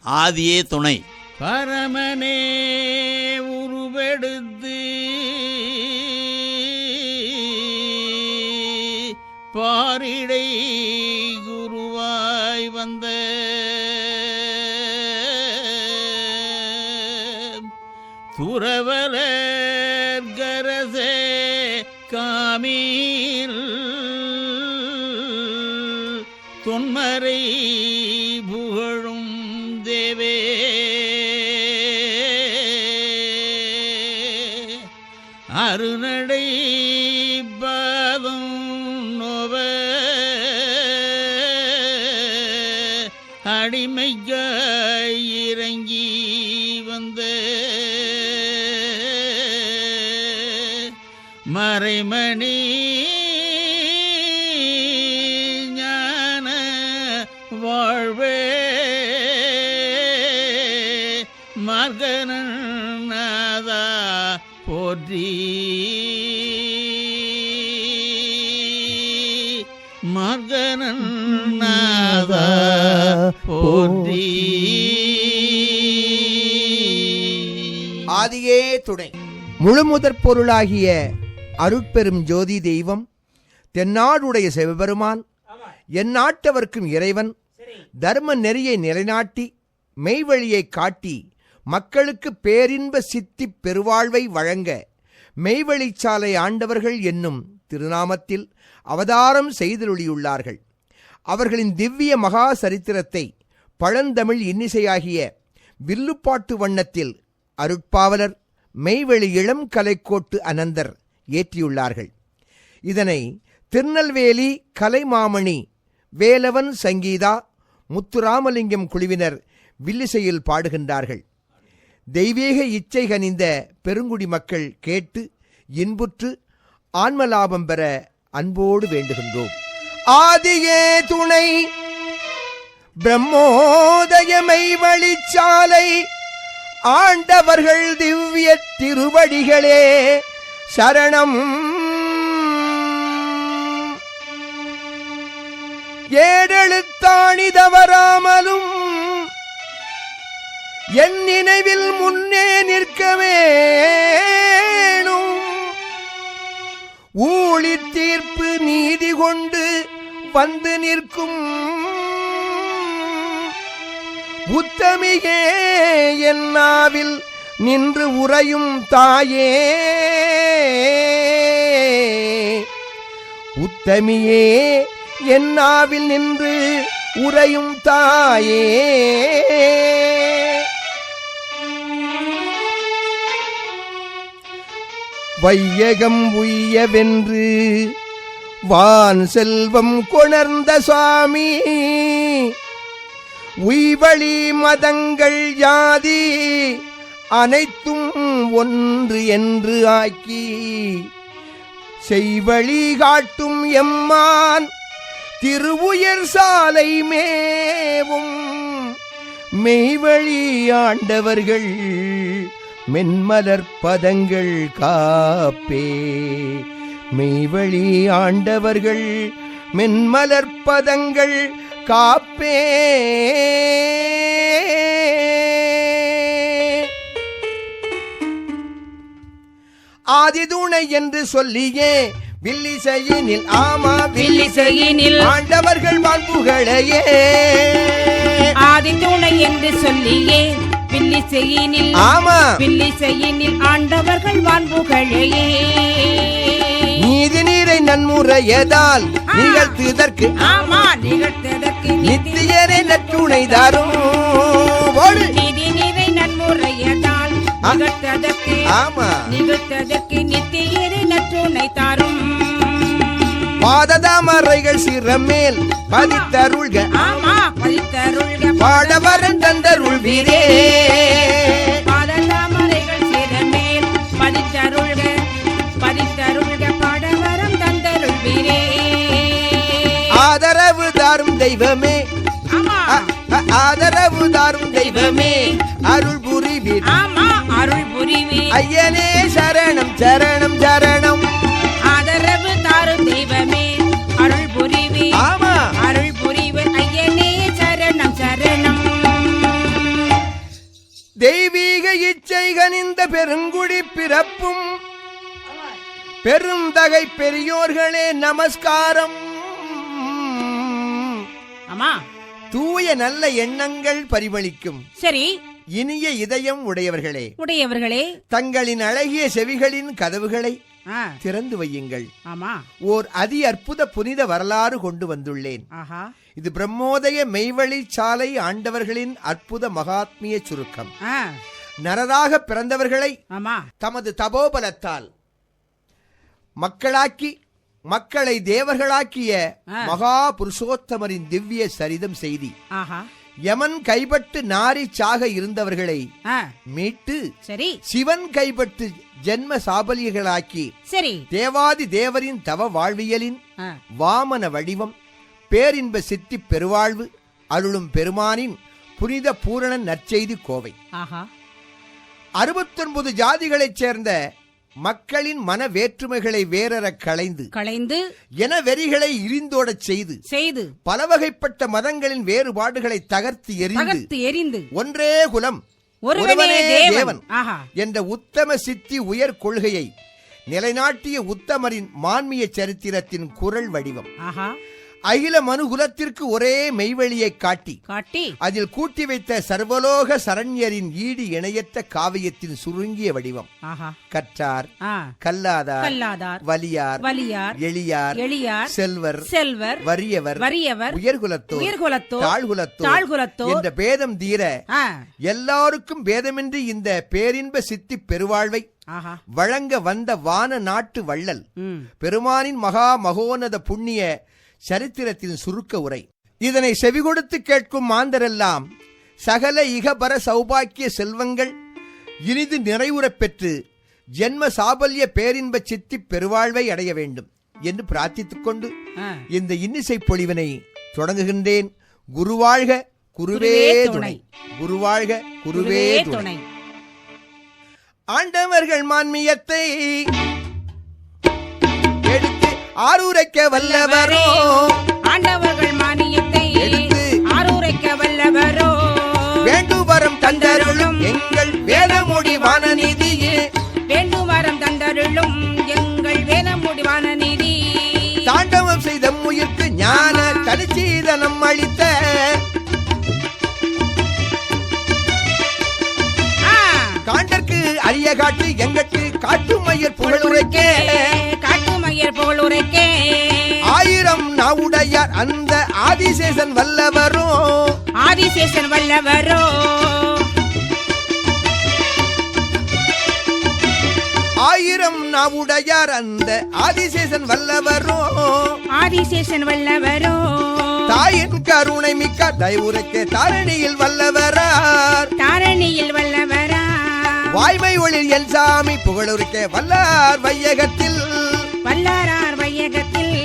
ஆதியே துணை. பரமனே உருவெடுத்து பாரிடை குருவாய் வந்த துறவலர் கரசே காமீல் தொன்மறை புகழும் தேவே அருநடை பாதம் நோவ அடிமைக்காய் இறங்கி வந்த மறைமணி ஞான வாழ்வே மார்கநாதா போற்றி மார்கநாதா போற்றி. ஆதியே துணை. முழுமுதற் பொருளாகிய அருட்பெரும் ஜோதி தெய்வம் தென்னாடுடைய சிவபெருமான் எந்நாட்டவர்க்கும் இறைவன் தர்ம நெறியை நிலைநாட்டி மெய்வழியை காட்டி மக்களுக்கு பேரின்ப சித்தி பெருவாழ்வை வழங்க மெய்வழிச்சாலை ஆண்டவர்கள் என்னும் திருநாமத்தில் அவதாரம் செய்தருளியுள்ளார்கள். அவர்களின் திவ்ய மகா சரித்திரத்தை பழந்தமிழ் இன்னிசையாகிய வில்லுப்பாட்டு வண்ணத்தில் அருட்பாவலர் மெய்வழி இளம் கலைக்கோட்டு அனந்தர் ஏற்றியுள்ளார்கள். இதனை திருநெல்வேலி கலைமாமணி வேலவன் சங்கீதா முத்துராமலிங்கம் குழுவினர் வில்லிசையில் பாடுகின்றார்கள். தெய்வீக இச்சை கனிந்த பெருங்குடி மக்கள் கேட்டு இன்புற்று ஆன்மலாபம் பெற அன்போடு வேண்டுகின்றோம். ஆதியே துணை பிரம்மோதயமை வழிச்சாலை ஆண்டவர்கள் திவ்ய திருவடிகளே சரணம். ஏடெழுத்தாணி தவறாமலும் என் நினைவில் முன்னே நிற்க வேணும். ஊழி தீர்ப்பு நீதி கொண்டு வந்து நிற்கும் உத்தமியே என் நாவில் நின்று உறையும் தாயே. உத்தமியே என் நாவில் நின்று உறையும் தாயே. வையகம் உய்யவென்று வான் செல்வம் கொணர்ந்த சுவாமி உய்வழி மதங்கள் ஜாதி அனைத்தும் ஒன்று என்று ஆக்கி செய்வழி காட்டும் எம்மான் திருவுயர் சாலை மேவும் மெய்வழி ஆண்டவர்கள் மென்மலர் பதங்கள் காப்பே. மெய்வழி ஆண்டவர்கள் மென்மலர் பதங்கள் காப்பே. ஆதிதுணை என்று சொல்லியே வில்லிசையினில் ஆமா வில்லிசையினில் ஆண்டவர்கள் வாழ்வுகளையே. ஆதிதுணை என்று சொல்லியே வில்லிசையினில் ஆமா வில்லிசையினில் ஆண்டவர்கள் வாழ்வுகளையே. நீதி நீரை நன்முறையதால் நிகழ்த்துதற்கு ஆமா நிகழ்த்ததற்கு நித்தியரை நற்றுணை தரும். நீதி நீரை நன்முறையதால் நிகழ்த்ததற்கு ஆமா நிகழ்த்ததற்கு நித்தியரை நற்றுணை தரும். பாததாமரைகள் சிறமேல் பதித்தருள்க ஆமா பதித்தருள்க பாடவரன் தந்தருள் வீரே. பாததாமரைகள் சிறமேல் பதித்தருள்க பதித்தருள்க பாடவரம் தந்தருள் வீரே. ஆதரவு தாரும் தெய்வமே ஆமா ஆதரவு தாரும் தெய்வமே அருள் புரிவீர். ஆமா அருள் புரிவீர் ஐயனே சரணம் சரணம் சரணம். ஆதரவு தாரும் தெய்வமே அருள் புரிவீர். ஆமா அருள் புரிவீர் ஐயனே சரணம் சரணம். தெய்வீக இச்சை கனிந்த பெருங்குடி பிறப்பும் பெருந்தகை பெரியோர்களே நமஸ்காரம். ஆமா, தூய நல்ல எண்ணங்கள் பரிமளிக்கும் சரி இனிய இதயம் உடையவர்களே, தங்களின் அழகிய செவிகளின் கதவுகளை திறந்து வையுங்கள். ஆமா, ஓர் அதி அற்புத புனித வரலாறு கொண்டு வந்துள்ளேன். ஆஹா, இது பிரம்மோதய மெய்வழி சாலை ஆண்டவர்களின் அற்புத மகாத்மிய சுருக்கம். நரராக பிறந்தவர்களை தமது தபோபலத்தால் மக்களாக்கி மக்களை தேவர்களாக்கிய மகா புருஷோத்தமரின் திவ்ய சரிதம் செய்தி யமன் கைப்பட்டு நாரி சாக இருந்தவர்களை மீட்டு சிவன் கைப்பட்டு ஜென்ம சாபலியர்களாக்கி தேவாதி தேவரின் தவ வாழ்வியலின் வாமன வடிவம் பேரின்ப சித்தி பெருவாழ்வு அருளும் பெருமானின் புனித பூரண நற்செய்தி கோவை. 69 ஜாதிகளைச் சேர்ந்த மக்களின் மன வேற்றுமைகளை வேறற களைந்து என வெறிகளை இரிந்தோடச் செய்து பல வகைப்பட்ட மதங்களின் வேறுபாடுகளை தகர்த்து எறிந்து ஒன்றே குலம் ஒருவனே தேவன் என்ற உத்தம சித்தி உயர் கொள்கையை நிலைநாட்டிய உத்தமரின் மான்மிய சரித்திரத்தின் குரல் வடிவம். அகில மனுகுலத்திற்கு ஒரே மெய்வழியை காட்டி அதில் கூட்டி வைத்த சர்வலோக சரண்யரின் ஈடு இணையற்ற காவியத்தின் சுருங்கிய வடிவம். கற்றார், கல்லாதார், வலியார், எளியார், செல்வர், வறியவர், உயர்குலத்தோர், தாழ்குலத்தோர் என்ற பேதம் தீர எல்லாருக்கும் பேதமின்றி இந்த பேரின்ப சித்தி பெருவாழ்வை வழங்க வந்த வான நாட்டு வள்ளல் பெருமானின் மகா மகோனத புண்ணிய சரித்திரத்தின் சுருக்க உரை. இதனை செவிகொடுத்து கேட்கும் மாந்தரெல்லாம் சகல இகபர சௌபாக்கிய செல்வங்கள் இனிது நிறைவுறப் பெற்று ஜென்ம சாபல்ய பேரின்ப சித்தி பெருவாழ்வை அடைய வேண்டும் என்று பிரார்த்தித்துக் கொண்டு இந்த இன்னிசை பொழிவினை தொடங்குகின்றேன். குருவாழ்க குருவே துணை, குருவாழ்க குருவே துணை. ஆண்டவர்கள் மான்மியத்தை எடுத்து ஆரூரைக்க வல்லவரோ, ஆண்டவர்கள் மானியத்தை ஆரூரைக்க வல்லவரோ, வேண்டுவரம் தந்தருளும் எங்கள் வேதமுடிவான நிதியே, வேண்டுவரம் தந்தருளும் எங்கள் வேதமுடிவான நிதி, தாண்டவம் செய்த முயற்கு ஞான தனிச்சீதனம் அளித்த காண்டற்கு அரிய காட்டு எங்கட்கு காட்டுமையர் புகழுரைக்கே, காட்டுமையர் புகழுரைக்கே, ஆயிரம் நாவுடையார் அந்த ஆதிசேஷன் வல்லவரோ, ஆதிசேஷன் வல்லவரோ, ஆயிரம் நாவுடையார் அந்த ஆதிசேஷன் வல்லவரோ, ஆதிசேஷன் வல்லவரோ, தாயின் கருணை மிக்க தயவுரைக்க தாரணியில் வல்லவரார், தாரணியில் வல்லவரா, வாய்மை ஒளிர் என் சாமி புகழுரைக்க வல்லார் வையகத்தில், வல்லாரார் வையகத்தில்,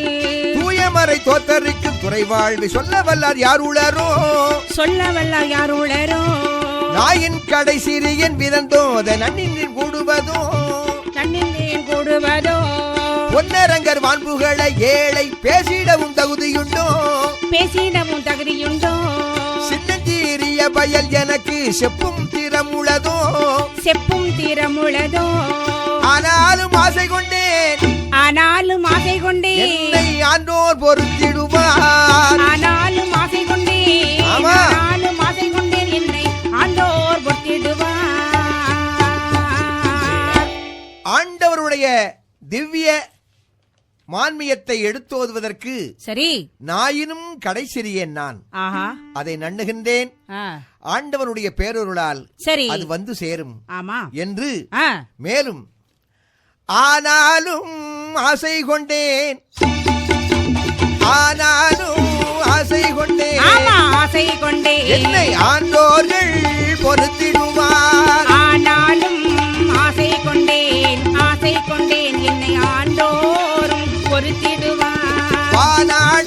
தூயமறை தோத்தரிக்கும் துறை வாழ்வை சொல்ல வல்லார் யார் உளரோ, சொல்ல வல்லார் யார் உளரோ, நாயின் கடை சிறியன் விதந்தோத நன்னின் கூடுவதோ, நன்னின் கூடுவதோ, பொன்னரங்கர் வான்புகளை ஏழை பேசிடவும் தகுதியுண்டோ, பேசிடவும் தகுதியுண்டோ, சின்னஞ்சீரிய பயல் எனக்கு செப்பும் திறமுளதோ, செப்பும் திறமுளதோ, ஆனாலும் ஆசை கொண்டேன், ஆனாலும் ஆசை கொண்டேன், என்னை ஆண்டோர் பொறுத்திடுவார், ஆனாலும் ஆசை கொண்டேன், ஆனாலும் ஆசை கொண்டேன், என்னை ஆண்டோர் பொறுத்திடுவார். ஆண்டவருடைய திவ்ய மான்மியத்தை எடுத்தோதுவதற்கு சரி நாயினும் கடைசிறியேன் நான். அதை நண்ணுகின்றேன். ஆண்டவனுடைய பேரொருளால் சரி அது வந்து சேரும் என்று மேலும் ஆனாலும் ஆசை கொண்டேன், ஆனாலும் ஆசை கொண்டேன், ஆசை கொண்டேன், என்னை ஆண்டோர்கள் பொறுத்திடுவார், ஆனாலும் ஆசை கொண்டேன், ஆசை கொண்டேன், என்னை ஆண்டோரும் பொறுத்திடுவார். வானாட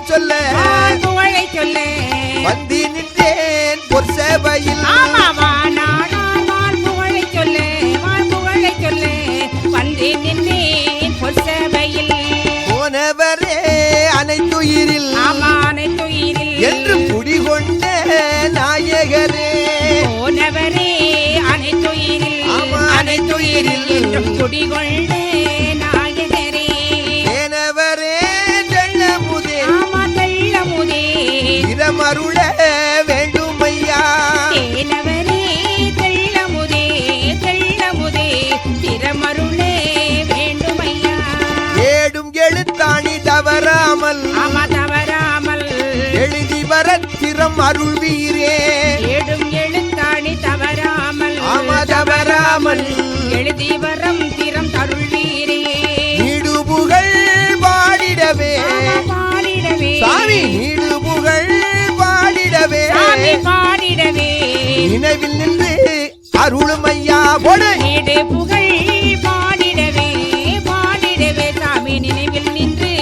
சொல்ல வந்து நின்றேன் பொற்சபையில், வானாட குடிகொண்ட நாயகரே தேனவரே தெள்ளமுதே ஆமா தெள்ளமுதே திறமருள வேண்டும் ஐயா தேனவரே தெள்ளமுதே தெள்ளமுதே திறமருளே வேண்டும் ஐயா ஏடும் எழுத்தாணி தவறாமல் ஆமா தவறாமல் எழுதி வர திறம் அருள்வீரே ஏடும் எழுத்தாணி தவறாமல் ஆமா தவறாமல் எழுதி வரம் திறம் தருள்வீரே நீடு புகழ் பாடிடவே பாடிடவே சாமி நீடு புகழ் பாடிடவே சாமி பாடிடவே நினைவில் நின்று அருளும் ஐயா போடு நீடு புகழ் பாடிடவே பாடிடவே சாமி நினைவில் நின்று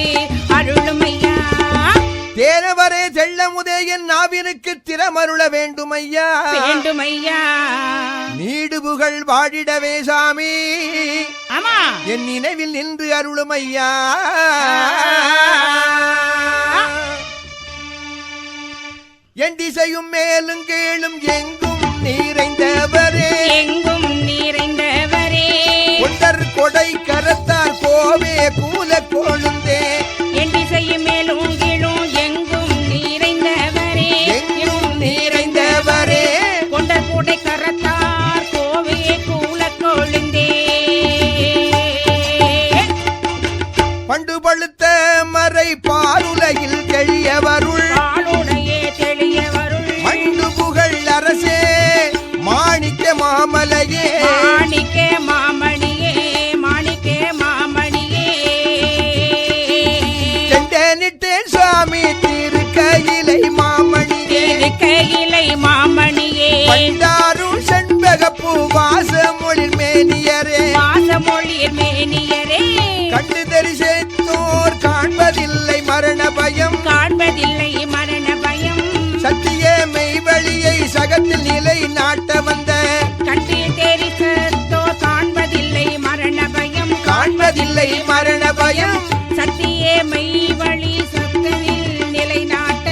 அருளும் ஐயா தேனவரே தெள்ளமுதே என் நாவினுக்கு திறமருள வேண்டும் ஐயா வேண்டும் ஐயா நீடு புகழ் பாடிடவே சாமி ஆமா என் நினைவில் நின்று அருளும் ஐயா என் திசையும் மேலும் கீழும் எங்கும் நிறைந்தவரே எங்கும் நிறைந்தவரே கொண்டர் கொடை கரத்தார் கோவே கூல கொழுந்தே என் திசையும் மேலும் கீழும் எங்கும் நிறைந்தவரே எங்கும் நிறைந்தவரே கொண்ட கூடை கரத்தார் கோவே கூல கொழுந்தே பண்டு பழுத்த மறை பாலுலகில் தெளியவருள் பாலுடைய தெளிய வருள் மண்டு புகழ் அரசே மாணிக்க மாமலையே மாணிக்கே மாமணியே மாணிக்கே மாமணியே செண்டனிட்டேன் சுவாமி திருக்கையிலை மாமணியே திருக்கையிலை மாமணியே பண்டாரும் செண்பகப்பூ வாசமொழில் மேனியரே மாசமொழிர் மேனியரே கண்டு தரிசித்தோர் காண்பதில்லை மரண பயம் காண்பதில்லை மரண பயம் சத்திய மெய்வழியை சகத்தில் நிலை நாட்ட வந்த கண்டு தெரிசத்தோ காண்பதில்லை மரண பயம் காண்பதில்லை மரண பயம் சத்தியே மெய் வழி சத்தனில் நிலைநாட்ட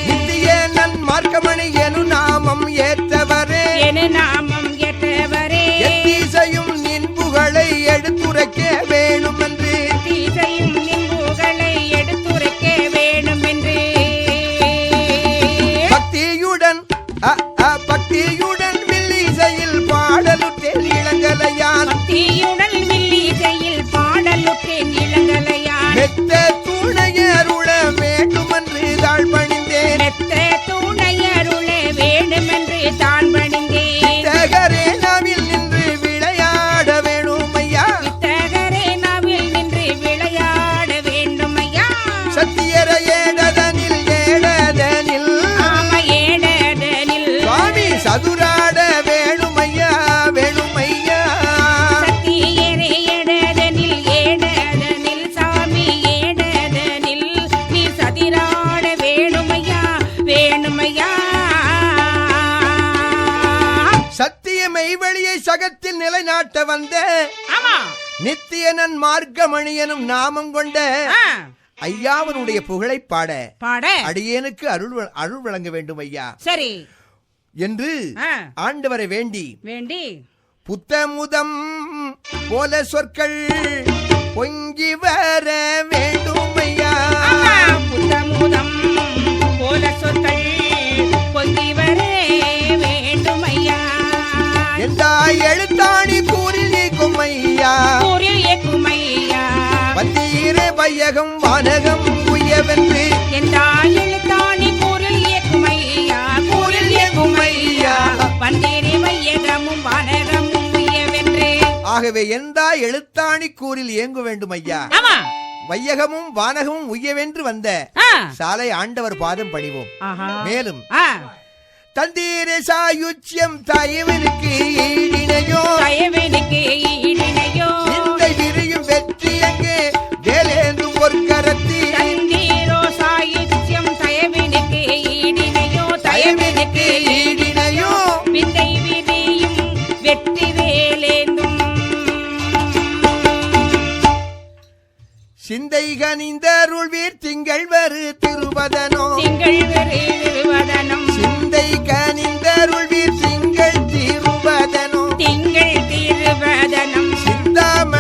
நித்திய நன் மார்க்கமணி எனும் நாமம் ஏற்றவரே என நாமம் ஏற்றவரே எத்தீசையும் நின் புகழை எடுத்துரைக்க வேணும் என்று தீசையும் நின்புகளை எடுத்துரைக்க வேண்டும் என்று பக்தியுடன் பக்தியுடன் வில்லிசையில் பாடலுற்றேன் இளங்கலையான் பக்தியுடல் வில்லிசையில் பாடலுற்றேன் இளங்கலையான் மெத்த துணையருள வேண்டும் என்று தாழ் பணிந்தேன் மெத்த துணையருள வேண்டுமென்று தான் பணிந்தேன் தகரே நாவில் நின்று விளையாட வேணும் ஐயா வித்தகரே நாவில் நின்று விளையாட வேண்டும் ஐயா சத்தியர ஏடதனில் ஏடதனில் ஆம ஏடதனில் சுவாமி சதுராட வேணும் ஐயா வேணும் ஐயா சத்தியரே ஏடதனில் ஏடதனில் சாமி ஏடதனில் நீ சதிராட வேணுமையா வேணுமையா சத்திய மெய்வழியை சகத்தில் நிலைநாட்ட வந்த ஆமா நித்தியனன் மார்க்கமணி எனும் நாமம் கொண்ட ஆ, ஐயாவனுடைய புகழை பாட பாட அடியேனுக்கு அருள் வழங்க வேண்டும் ஐயா சரி என்று ஆ, ஆண்டவரை வேண்டி வேண்டி புத்தமுதம் போல சொற்கள் பொங்கி வர வேண்டும் ஐயா ஆமா, புத்தமுதம் போல சொற்கள் பொங்கி வர வேண்டும் ஐயா எந்தா எழுத்தாணி கூறில் நீக்கும் ஐயா ஊரில் ஏக்கும் ஐயா வந்தீரே வையகம் வானகம் உயவென்று எந்த எழுத்தாணி கூறில் ஏக்கும் ஐயா கூறில் ஏக்கும் ஐயா பந்தேரி வையகமும் வனகமும் உயவென்று ஆகவே எந்தா எழுத்தாணி கூறில் இயங்கு வேண்டும் ஐயா ஆமா வையகமும் வானகமும் உய்யவென்று வந்த ஆ, சாலை ஆண்டவர் பாதம் பணிவோம் ஆஹா மேலும் ஆ, தந்தீர சாயுச்சியம் தயவனுக்கு ஈடினையோ தயவனுக்கு ஈடினையோ இந்த விரியும் வெற்றி அங்கே வேலேந்தும் ஒரு கரத்தி தந்தீரோ சாயுச்சியம் தயவனுக்கு ஈடினையோ தயவனுக்கு ஈடினையோ விந்தை விதியும் வெற்றி வேலேந்தும் சிந்தை கனிந்தருள்வீர் திங்கள் வரு திருவதனோ திங்கள் வருவதனம் சிந்தை கனிந்தருள்வீர் திங்கள் திருவதனோ திங்கள் திருவதனம் சிந்தாம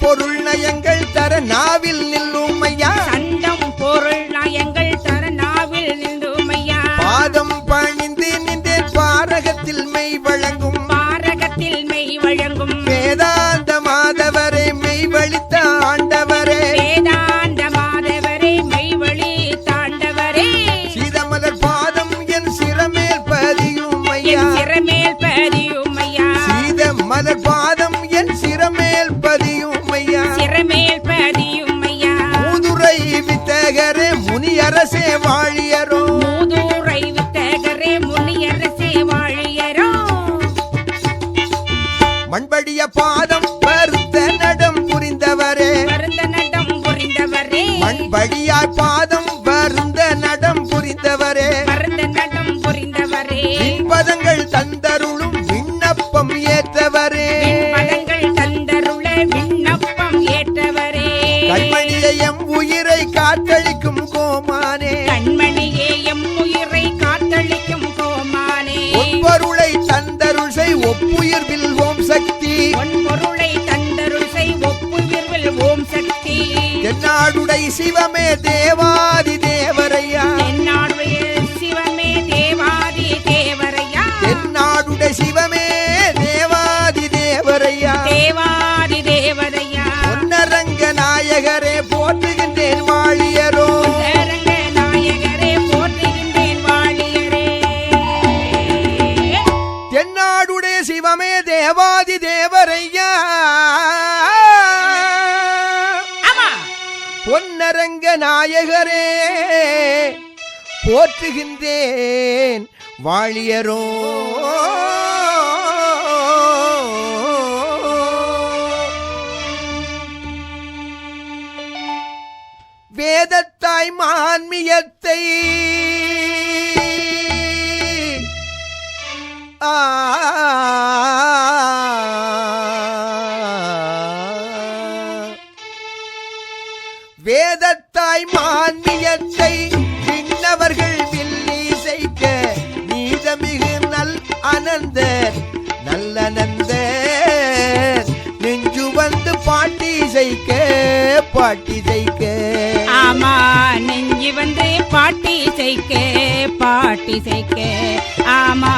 பொருள் நயங்கள் தர நாவில் நில்லும் ஐயா சண்டம் பொருள் நயங்கள் தர நாவில் நின்றும் ஐயா பாதம் பணிந்து நின்றேன் பாரகத்தில் மெய் வழங்கும் பாரகத்தில் மெய் வழங்கும் வேதாந்த மாதவரே மெய் வழித்த ஆண்டவரே வேதாந்த மாதவரே மெய் வழி தாண்டவரே சீதமலர் பாதம் என் சிரமேல் பதியும் ஐயா என் சிறமேல் பதியும் ஐயா சீதமலர் பாதம் என் சிரமேல் பதியும் ஐயா சிறமேல் பதியும் ஐயா மூதுரை வித்தகரே முனியரசே வாழியரோ மூதூரை வித்தகரே முனியரசே வாழியரோ மண்படிய பாதம் பருத்த நடம் புரிந்தவரே வருந்த நடம் புரிந்தவரே மண்படியார் பாதம் வருந்த நடம் புரிந்தவரே வருந்த நடம் புரிந்தவரே பதங்கள் தந்தருளும் விண்ணப்பம் ஏற்றவரே பதங்கள் தந்தருள விண்ணப்பம் ஏற்றவரே கண்மணியை எம் உயிரை காத்தளிக்கும் கோமானே கண்மணியே எம் உயிரை காத்தளிக்கும் கோமானே பொருளை தந்தருள் செய் ஒப்புயிர் வில்வோம் சக்தி பொன் பொருளை தந்தருள் செய் ஒப்புயிர்வில் ஓம் சக்தி தென்னாடுடை சிவமே தேவாதி தேவரையா தென்னாடுடைய சிவமே தேவாதி தேவரையா தென்னாடுடை சிவமே தேவாதி தேவரையா தேவாதி தேவரையா பொன்னரங்க நாயகரே போற்றுகின்றேன் வாழியரோ சரங்க நாயகரே போற்றுகின்றேன் வாழியரே தென்னாடுடைய சிவமே தேவாதி தேவரையா ஆமா பொன்னரங்க நாயகரே போற்றுகின்றேன் வாழியரோ வேதத்தாய் மான்மியத்தை வேதத்தாய் மான்மியத்தை விண்ணவர்கள் வில்லி செய்க நீதமிகு நல் அனந்தர் நல்லனந்தர் நெஞ்சு வந்து பாட்டி செய்க பாட்டி செய்க ஆமா நெஞ்சி வந்து பாட்டி செய்க பாட்டி செய்க ஆமா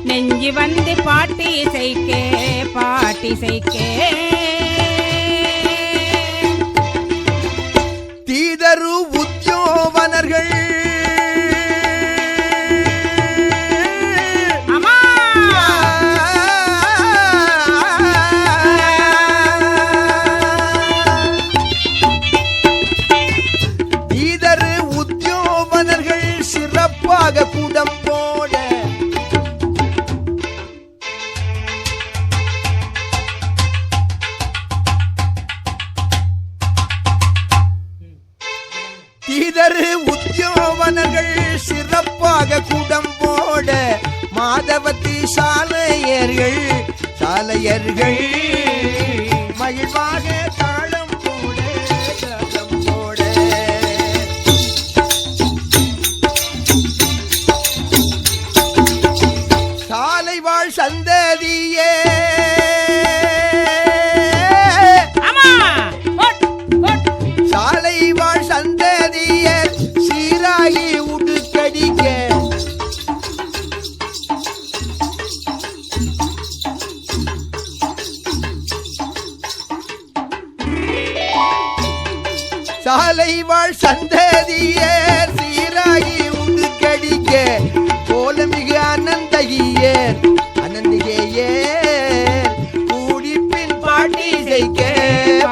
நெஞ்சி வந்து பாட்டி செய்க பாட்டி செய்க தீதரு உத்தியோவனர்கள் ஆமா தீதரு உத்தியோவனர்கள் சிறப்பாக கூடம் போட தீதரு உத்தியோவனர்கள் சிறப்பாக கூடம் போட மாதவத்தி சாலையர்கள் சாலையர்கள் மகிழ்வாக தாளம் போட தாளம் போட சாலை வாழ் சந்ததியே ஆமா ஓட் ஓட் சாலை வாழ் சந்ததியர் சீராகி உடுக்கடிக்க சாலை வாழ் சந்ததியர் சீராகி உடுக்கடிக்க கோலமிகு அனந்தகியர் அனந்திகேயர் கூடிப்பின் பாட்டி செய்க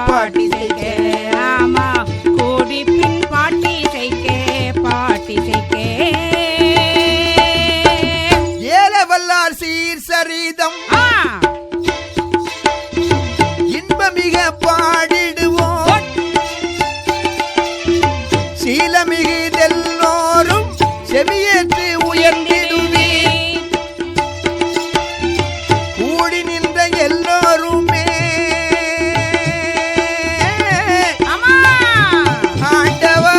பாட்டி செய்க ஆமா கூடி பின் பாட்டி செய்க பாட்டி செய்க ஏலவல்லார் சீர் சரிதம் ஆ இன்பமிக பாடிடுவோம் சீலமிகுதெல்லோரும் செவியேற்று உயர்ந்திடுவே கூடி நின்ற எல்லோருமே ஆமா ஆண்டவா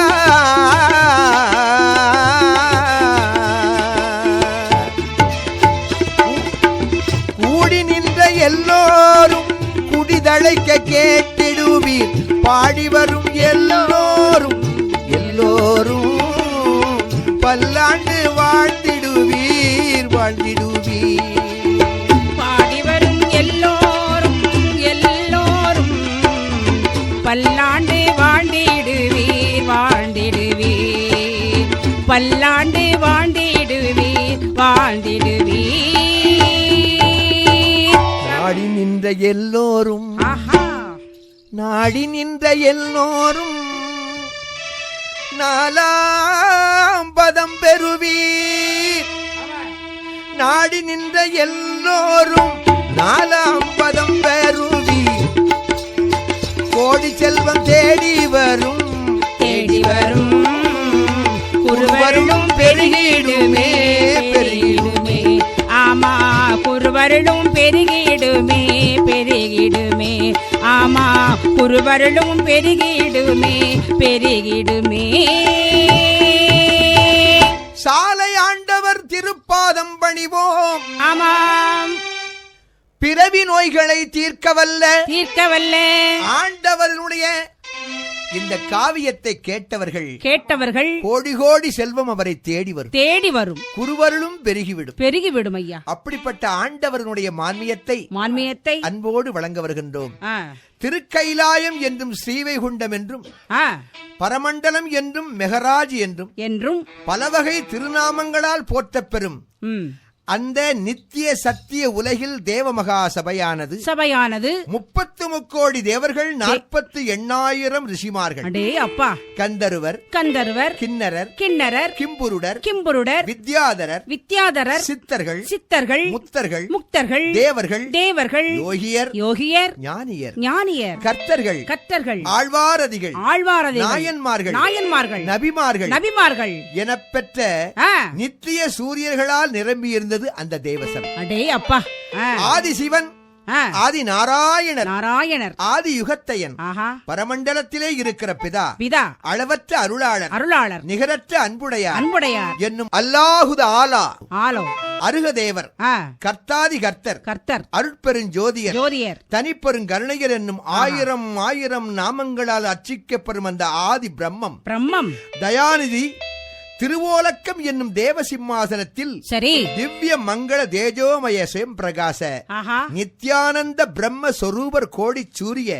கூடி நின்ற எல்லோரும் முடிதழைக்க கேட்டிடுவீர் பாடி வரும் எல்லோரும் எல்லோரும் பல்லாண்டு வாழ்ந்திடுவீர் வாழ்ந்திடுவீர் பாடி வரும் எல்லோரும் எல்லோரும் பல்லாண்டு வாழ்ந்திடுவீர் வாழ்ந்திடுவீர் பல்லாண்டு வாழ்ந்திடுவீர் வாழ்ந்திடுவீர் நாடி நின்ற எல்லோரும் ஆஹா நாடி நின்ற எல்லோரும் நாலாம் பதம் பெறுவீர் நாடி நின்ற எல்லோரும் நாலாம் பதம் பெறுவீர் கோடி செல்வம் தேடி வரும் குருவருளும் பெருகிடுமே பெருகிடுமே ஆமா குருவருளும் பெருகிடுமே பெருகிடுமே ஆமா குருவருளும் பெருகிடுமே பெருகிடுமே சாலை ஆண்டவர் திருப்பாதம் பணிவோம் ஆமாம் பிறவி நோய்களை தீர்க்கவல்ல ஆண்டவருடைய இந்த காவியத்தை கேட்டவர்கள் கோடி கோடி செல்வம் அவரை தேடி வரும் குருவருளும் பெருகிவிடும் ஐயா. அப்படிப்பட்ட ஆண்டவருடைய மான்மியத்தை அன்போடு வழங்க வருகின்றோம். திருக்கைலாயம் என்றும் ஸ்ரீவைகுண்டம் என்றும் பரமண்டலம் என்றும் மெகராஜ் என்றும் பலவகை திருநாமங்களால் போற்றப் பெறும் அந்த நித்திய சத்திய உலகில் தேவமகா சபையானது 30 கோடி தேவர்கள் 48,000 ரிஷிமார்கள் அப்பா கந்தருவர் கிண்ணரர் கிம்புருடர் வித்யாதரர் சித்தர்கள் முக்தர்கள் தேவர்கள் யோகியர் ஞானியர் கர்த்தர்கள் ஆழ்வாரதிகள் நாயன்மார்கள் நபிமார்கள் எனப்பெற்ற நித்திய சூரியர்களால் நிரம்பியிருந்த அந்த தேவசம் ஆதி சிவன் ஆதி நாராயணர் ஆதி யுகத்தையன் பரமண்டலத்திலே இருக்கிற பிதா அளவற்ற அருளாளர் நிகரற்ற அன்புடையார் என்னும் அல்லாஹுத ஆலா அருகதேவர் கர்த்தாதி கர்த்தர் அருட்பெருஞ்சோதியர் தனிப்பெரும் கருணையர் என்னும் ஆயிரம் நாமங்களால் அர்ச்சிக்கப்பெறும் அந்த ஆதி பிரம்மம் தயாநிதி திருவோலக்கம் என்னும் தேவ சிம்மாசனத்தில் திவ்ய மங்கள தேஜோமய சுயம் பிரகாச நித்யானந்த பிரம்ம சொரூபர் கோடிச்சூரிய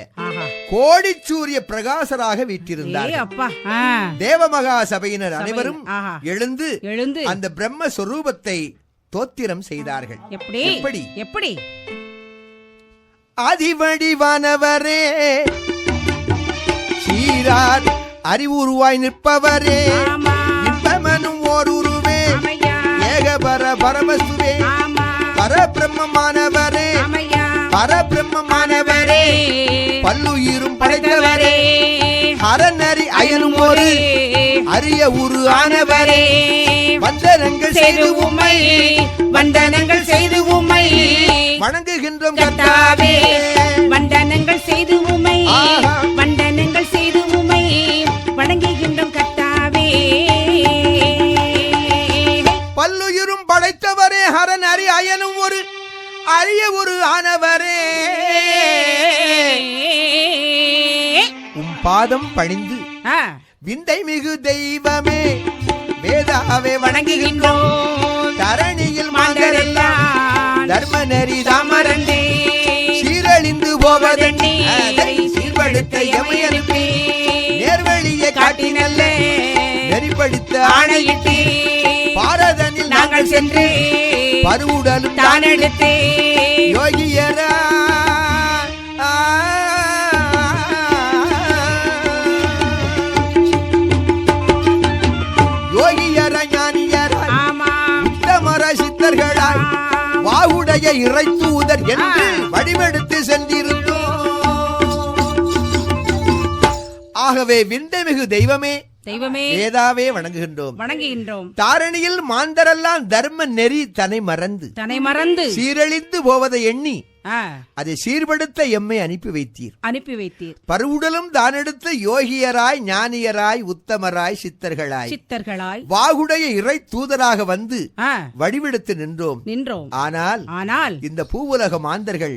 பிரகாசராக வீற்றிருந்தார். தேவமகா சபையினர் அனைவரும் எழுந்து அந்த பிரம்ம சொரூபத்தை தோத்திரம் செய்தார்கள். எப்படி அதிவடிவானவரே சீரார் அறிவுருவாய் நிற்பவரே இன்பமனும் ஓர் உருவே ஏகபர பரமசுவே பரபிரம்மமானவரே பல்லுயிரும் படைத்தவரே அறநறி அயனும் ஒரு அரிய உரு ஆனவரே வந்தனங்கள் செய்து உம்மை வணங்குகின்றோம் கர்த்தாவே வந்தனங்கள் செய்து உம்மை வணங்குகின்றோம் கர்த்தாவே பல்லுயிரும் படைத்தவரே ஹரன் அரி அயனும் ஒரு அரிய ஒரு ஆனவரே உம் பாதம் பணிந்து விந்தை மிகு தெய்வமே வேதாவே வணங்குகின்றோம் தரணியில் மாந்தரெல்லாம் தர்ம நெறி தாமரண்டே சீரழிந்து போவதெண்ணி சீர்படுத்த எமை அனுப்பி நேர்வழியை காட்டி நல்ல நெறிப்படுத்த ஆணையிட்டு பாரதனில் நாங்கள் சென்று பருவுடலும் தான் எடுத்து யோகியரா சித்தர்களாய் வாவுடைய இறை தூதர் என்று வடிவெடுத்து சென்றிருந்தோம். ஆகவே விந்தைமிகு தெய்வமே வேதாவே வணங்குகின்றோம். தாரணியில் மாந்தரெல்லாம் தர்ம நெறி தனை மறந்து சீரழிந்து போவதை எண்ணி அதை சீர்படுத்த எம்மை அனுப்பி வைத்தீர். பருவுடலும் தானெடுத்த யோகியராய் ஞானியராய் உத்தமராய் சித்தர்களாய் வாகுடைய இறை தூதராக வந்து வடிவெடுத்து நின்றோம். ஆனால் இந்த பூவுலக மாந்தர்கள்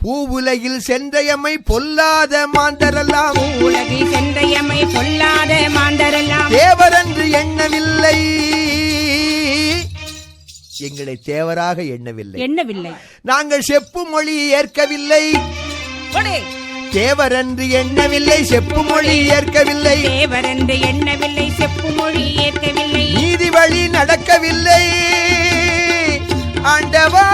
பூவுலகில் சென்றையம்மை பொல்லாத மாந்தரெல்லாம் உலகில் சென்றையம்மை பொல்லாத மாந்தரெல்லாம் தேவரென்று எண்ணவில்லை, எங்களை தேவராக எண்ணவில்லை. நாங்கள் செப்பு மொழி ஏற்கவில்லை, தேவரென்று எண்ணவில்லை, செப்பு மொழி ஏற்கவில்லை, தேவரென்று எண்ணவில்லை, செப்பு மொழி ஏற்கவில்லை, நீதி வழி நடக்கவில்லை ஆண்டவா,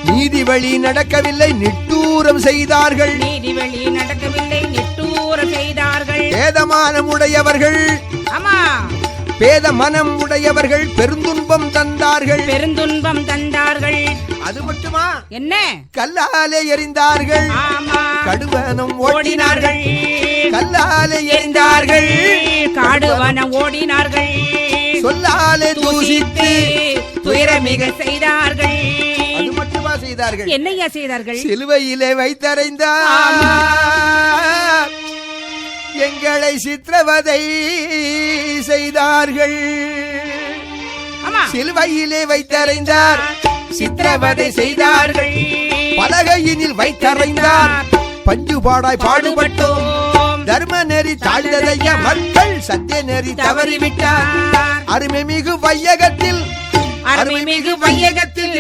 நீதி வழி நடக்கவில்லை, நிட்டூரம் செய்தார்கள், நீதி வழி நடக்கவில்லை, நிட்டூரம் செய்தார்கள், வேதமானம் உடையவர்கள், ஆமா பேத மனம் உடையவர்கள் பெருந்துன்பம் தந்தார்கள், பெருந்துன்பம் தந்தார்கள். அது மட்டுமா, என்ன கல்லாலே எறிந்தார்கள், ஆமா கடுவனம் ஓடினார்கள், கல்லாலே எறிந்தார்கள், காடுவனம் ஓடினார்கள், சொல்லாலே தூசித்து துயரமிக செய்தார்கள். அது மட்டுமா செய்தார்கள், என்னையா செய்தார்கள், சிலுவையிலே வைத்தறைந்தார், எங்களை சித்திரவதை செய்தார்கள், சிலுவையிலே வைத்தறைந்தார், சித்திரவதை செய்தார்கள், பலகையினில் வைத்தறைந்தார், பஞ்சுபாடாய் பாடுபட்டோம், தர்ம நெறி தாழ்ந்ததைய மக்கள் சத்திய நெறி தவறிவிட்டார், அருமைமிகு வையகத்தில், அருமைமிகு வையகத்தில்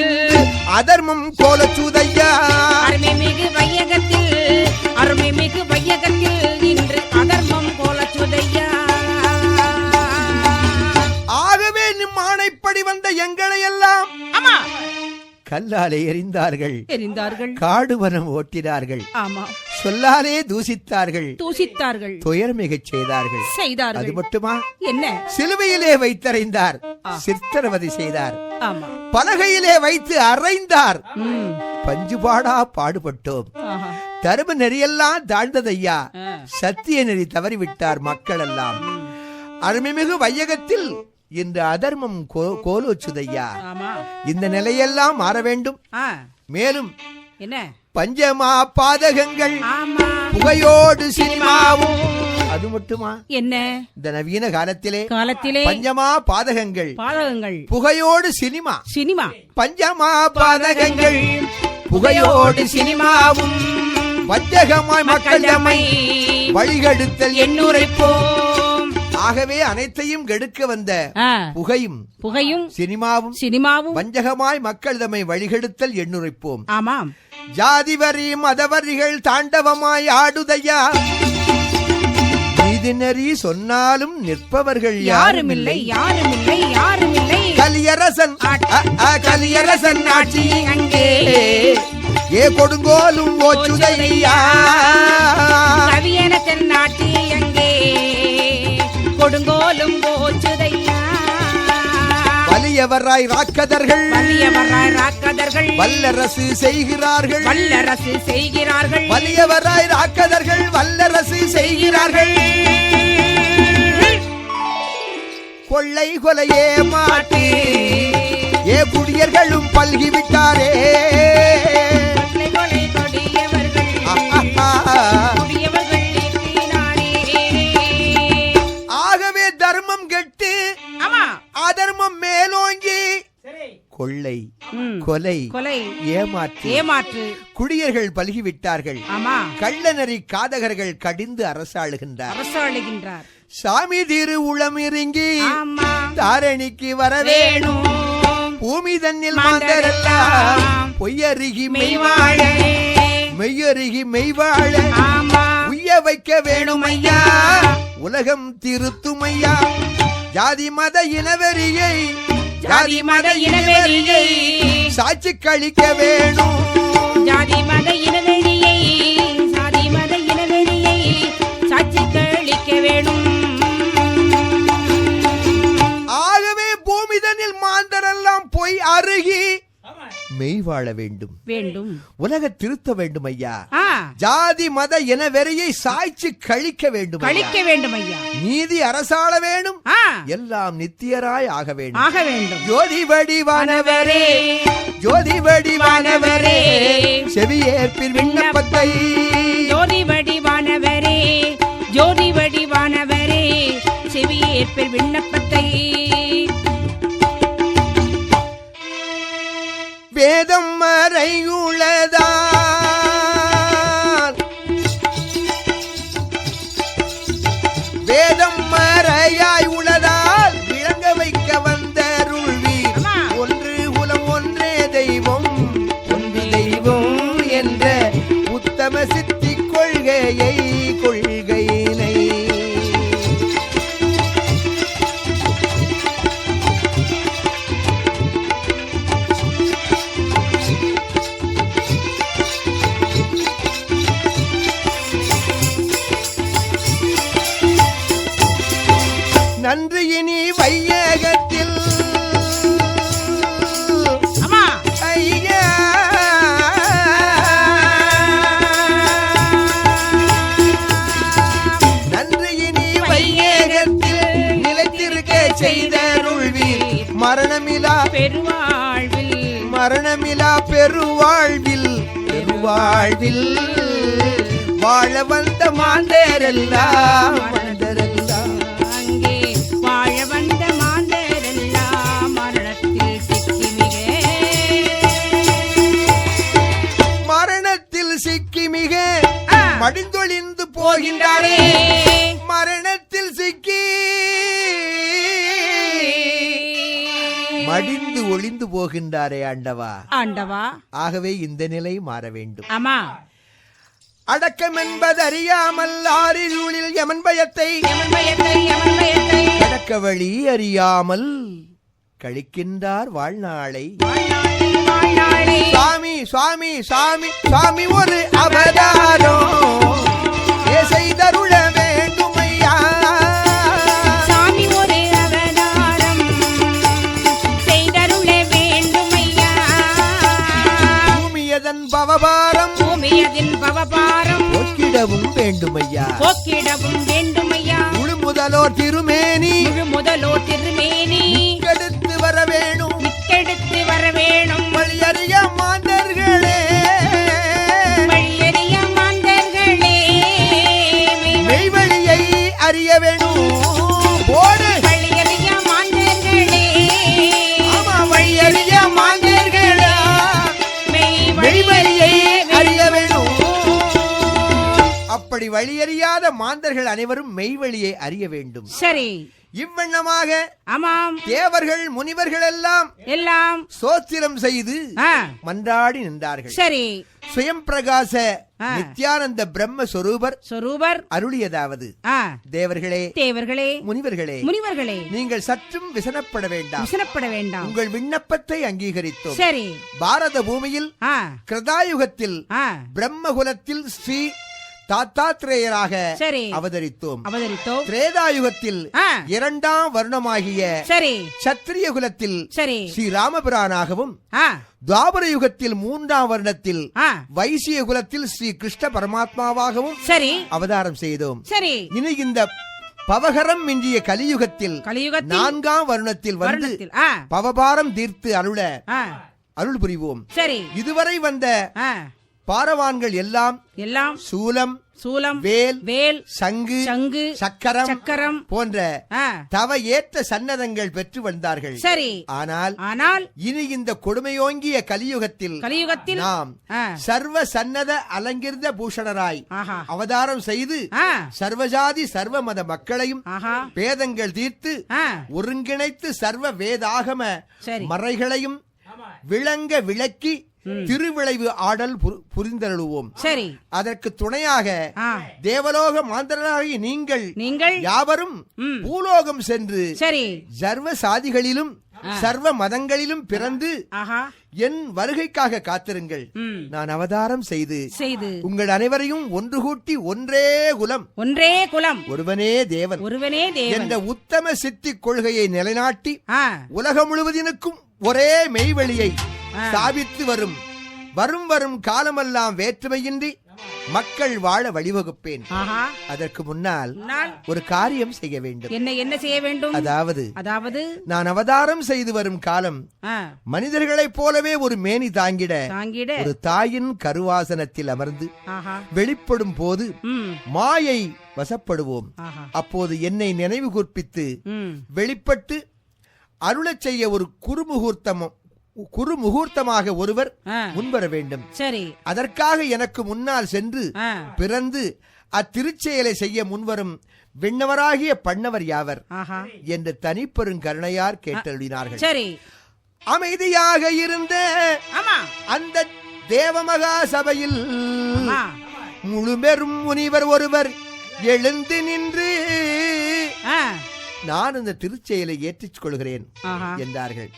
அதர்மம் கோலச்சூதையா, அருமைமிகு வையகத்தில், அருமைமிகு வையகத்தில் இன்று அதர்மம் கோலச்சூதையா. ஆகவே நிம் ஆணைப்படி வந்த எங்களை எல்லாம் ஆமா கல்லாலே எறிந்தார்கள், காடுவனம் ஓட்டினார்கள், ஆமா சொல்லாலே தூசித்தார்கள், துயர்மிகச் செய்தார்கள். அது மட்டுமா, என்ன சிலுவையிலே வைத்தறைந்தார், சித்திரவதை செய்தார், ஆமா பலகையிலே வைத்து அறைந்தார், பஞ்சுபாடா பாடுபட்டோம், தர்ம நெறியெல்லாம் தாழ்ந்ததையா, சத்திய நெறி தவறிவிட்டார் மக்கள் எல்லாம், அருமைமிகு வையகத்தில் இந்த அதர்மம் கோலோச்சுதையா, இந்த நிலையெல்லாம் மாற வேண்டும். மேலும் என்ன பஞ்சமா பாதகங்கள், புகையோடு சினிமாவும், அது மட்டுமா, என்ன இந்த நவீன காலத்திலே பஞ்சமா பாதகங்கள், புகையோடு சினிமா, பஞ்சமா பாதகங்கள், புகையோடு சினிமாவும், வஞ்சகமாய் மக்கள் தம்மை வழிகெடுத்தல் எண்ணுரைப்போம். ஆகவே அனைத்தையும் கெடுக்க வந்த புகையும் சினிமாவும் வஞ்சகமாய் மக்கள் தம்மை வழிகெடுத்தல் எண்ணுரைப்போம். ஆமாம், ஜாதி வரி மதவரிகள் தாண்டவமாய் ஆடுதையா, நீதி நெறி சொன்னாலும் நிற்பவர்கள் யாருமில்லை, கலியரசன் ஆட்சி அங்கே, ஏ கொடுங்கோலும் ஓச்சுதையா, கவியரசன் ஆட்சி அங்கே, கொடுங்கோலும் ஓச்சுதையா, வலியவராய் ராக்கதர்கள், வல்லரசு செய்கிறார்கள், வலியவராய் ராக்கதர்கள் வல்லரசு செய்கிறார்கள், கொள்ளை கொலையே மாட்டு ஏ குடியர்களும் பல்கிவிட்டாரே, ஆகவே தர்மம் கெட்டு அதர்மம் மேலோங்கி, கொள்ளை கொலை ஏமாற்று குடியர்கள் பல்கிவிட்டார்கள், கள்ளநெறி காதகர்கள் கடிந்து அரசாளுகின்றார், சாமி திரு உளம் இறங்கி தாரணிக்கு வரவேணும், பூமி தன்னில் மாந்தரெல்லாம் பொய்யருகி மெய்வாழ உய்ய வைக்க வேணும் ஐயா, உலகம் திருத்தும் ஐயா, ஜாதி மத இனவெறியை சாட்சி கழிக்க வேணும், ஜாதி மத இனவெறியை சாட்சி கழிக்க வேணும். ஆகவே பூமிதனில் மாந்தரெல்லாம் போய் அருகி மெய் வாழ வேண்டும், உலக திருத்த வேண்டும் ஐயா, ஜாதி மத இன வெறியை சாய்ச்சி கழிக்க வேண்டும் ஐயா, நீதி அரசாள வேணும், எல்லாம் நித்தியராய் ஆக வேண்டும். ஜோதி வடிவானவரே செவியேற்பின் விண்ணப்பத்தை, ஜோதி வடிவானவரே செவியேற்பர் விண்ணப்பத்தை வேதம் மறையுள்ளதான் வேதம் மறையாய் உள்ளதால் விளங்க வைக்க வந்தருள்வீர் ஒன்று குலம் ஒன்றே தெய்வம் ஒன்று தெய்வம் என்ற உத்தம சித்தி கொள்கையை கொள்கையினை நன்று இனி வையகத்தில் ஐயா நன்று இனி வையகத்தில் நிலைத்திருக்க செய்தருள்வீர் மரணமிலா பெருவாழ்வில் மரணமிலா பெருவாழ்வில் பெருவாழ்வில் வாழ வந்த மாந்தரெல்லாம் மாந்தரெல்லாம் அங்கே வாழ வந்த மாந்தரெல்லாம் மரணத்தில் சிக்கிமிக மரணத்தில் சிக்கி மிக மடிந்தொழிந்து போகின்றாரே மரணத்தில் சிக்கி மடிந்து ஒளிந்து போகின்றாரே ஆண்டவா ஆண்டவா ஆகவே இந்த நிலை மாற வேண்டும் ஆமா அடக்கம் என்பது அறியாமல் ஆறிருளில் யமன் பயத்தை அடக்க வழி அறியாமல் கழிக்கின்றார் வாழ்நாளை சுவாமி சுவாமி சுவாமி சுவாமி ஒரு அவதாரம் செய்தருள வேண்டும் ஐயா சாமி ஒரு அவதாரம் செய்தருள வேண்டும் ஐயா பூமியதன் பவபாரம் பூமியதின் பவபாரம் போக்கிடவும் வேண்டும் ஐயா போக்கிடவும் வேண்டும் ஐயா முழு முதலோர் திருமேனி முதலோர் திருமேனி கெடுத்து வர வேணும் மிக்கெடுத்து வர வேணும் வழியறிய மாந்தர்களே வழியறிய மாந்தர்களே மெய்வழியை அறிய வேணும் போடு வழியறிய மாந்தர்களே ஆமா வழியறிய மாந்தர்களே மெய்வழியை அறிய வேணும் அப்படி வழியறியாத மாந்தர்கள் அனைவரும் மெய்வழியை அறிய வேண்டும் சரி இவ்வண்ணமாக ஆமாம் தேவர்கள் முனிவர்கள் எல்லாம் எல்லாம் சோத்திரம் செய்து ஆ, மன்றாடி நின்றார்கள் சரி சுயம் பிரகாச ஆ. நித்யானந்த பிரம்ம சொரூபர் சொரூபர் அருளியதாவது ஆ, தேவர்களே தேவர்களே முனிவர்களே முனிவர்களே நீங்கள் சற்றும் விசனப்பட வேண்டாம் விசனப்பட வேண்டாம் உங்கள் விண்ணப்பத்தை அங்கீகரித்தோம் சரி பாரத பூமியில் ஆ, கிருதாயுகத்தில் ஆ, பிரம்மகுலத்தில் ஸ்ரீ தாத்தாத்ரேயராக சரி அவதரித்தோம் அவதரித்தோம் திரேதாயுகத்தில் ஆ, இரண்டாம் வருணமாகிய சரி சத்திரிய குலத்தில் சரி ஸ்ரீ ராமபிரானாகவும் ஆ, துவாபர யுகத்தில் மூன்றாம் வருணத்தில் ஆ, வைசிய குலத்தில் ஸ்ரீ கிருஷ்ண பரமாத்மாவாகவும் சரி அவதாரம் செய்தோம் சரி இனி இந்த பவகரம் மிஞ்சிய கலியுகத்தில் கலியுகத்தில் நான்காம் வருணத்தில் வந்து வருணத்தில் ஆ, பவபாரம் தீர்த்து ஆ, அருள் புரிவோம் சரி இதுவரை வந்த ஆ, பாரவான்கள் எல்லாம் எல்லாம் சூலம் சூலம் வேல் வேல் சங்கு சங்கு சக்கரம் சக்கரம் போன்ற ஆ, தவ ஏற்ற சன்னதங்கள் பெற்று வந்தார்கள் சரி ஆனால் ஆனால் இனி இந்த கொடுமையோங்கிய கலியுகத்தில் கலியுகத்தில் நாம் ஆ, சர்வ சன்னத அலங்கிருத பூஷணராய் ஆஹா அவதாரம் செய்து ஆ, சர்வஜாதி சர்வ மத மக்களையும் ஆஹா பேதங்கள் தீர்த்து ஆ, ஒருங்கிணைத்து சர்வ வேதாகம சரி மறைகளையும் விளங்க விளக்கி திருவிளைவு ஆடல் புரிந்தருளுவோம் சரி அதற்கு துணையாக ஆ, தேவலோக மாந்தராகி நீங்கள் யாவரும் ம், பூலோகம் சென்று சரி சர்வ சாதிகளிலும் சர்வ மதங்களிலும் பிறந்து ஆஹா என் வருகைக்காக காத்திருங்கள் ம், நான் அவதாரம் செய்து செய்து உங்கள் அனைவரையும் ஒன்று கூட்டி ஒன்றே குலம் ஒன்றே குலம் ஒருவனே தேவன் ஒருவனே தேவன் என்ற உத்தம சித்தி கொள்கையை நிலைநாட்டி ஆ, உலகம் முழுவதினுக்கும் ஒரே மெய்வெளியை ஸ்தாபித்து வரும் காலமெல்லாம் வேற்றுமையின்றி மக்கள் வாழ வழிவகுப்பேன். ஆஹா. அதற்கு முன்னால் முன்னால் ஒரு காரியம் செய்ய வேண்டும். என்ன செய்ய வேண்டும்? அதாவது நான் அவதாரம் செய்து வரும் காலம் மனிதர்களைப் போலவே ஒரு மேனி தாங்கிட ஒரு தாயின் கருவாசனத்தில் அமர்ந்து வெளிப்படும் போது மாயை வசப்படுவோம். அப்போது என்னை நினைவு கூர்ப்பித்து வெளிப்பட்டு அருளச் செய்ய ஒரு குறுமுகூர்த்தமாக ஒருவர் முன்வர வேண்டும். சரி. அதற்காக எனக்கு முன்னால் சென்று பிறந்து அத்திருச்செயலை செய்ய முன்வரும் விண்ணவராகிய பண்ணவர் யாவர் என்று தனிப்பெருங்கருணையார் கேட்டருளினார்கள். சரி. அமைதியாக இருந்த அந்த தேவமகா சபையில் முழுபெரும் முனிவர் ஒருவர் எழுந்து நின்று நான் இந்த திருச்செயலை ஏற்றிக் கொள்கிறேன் என்றார்கள்.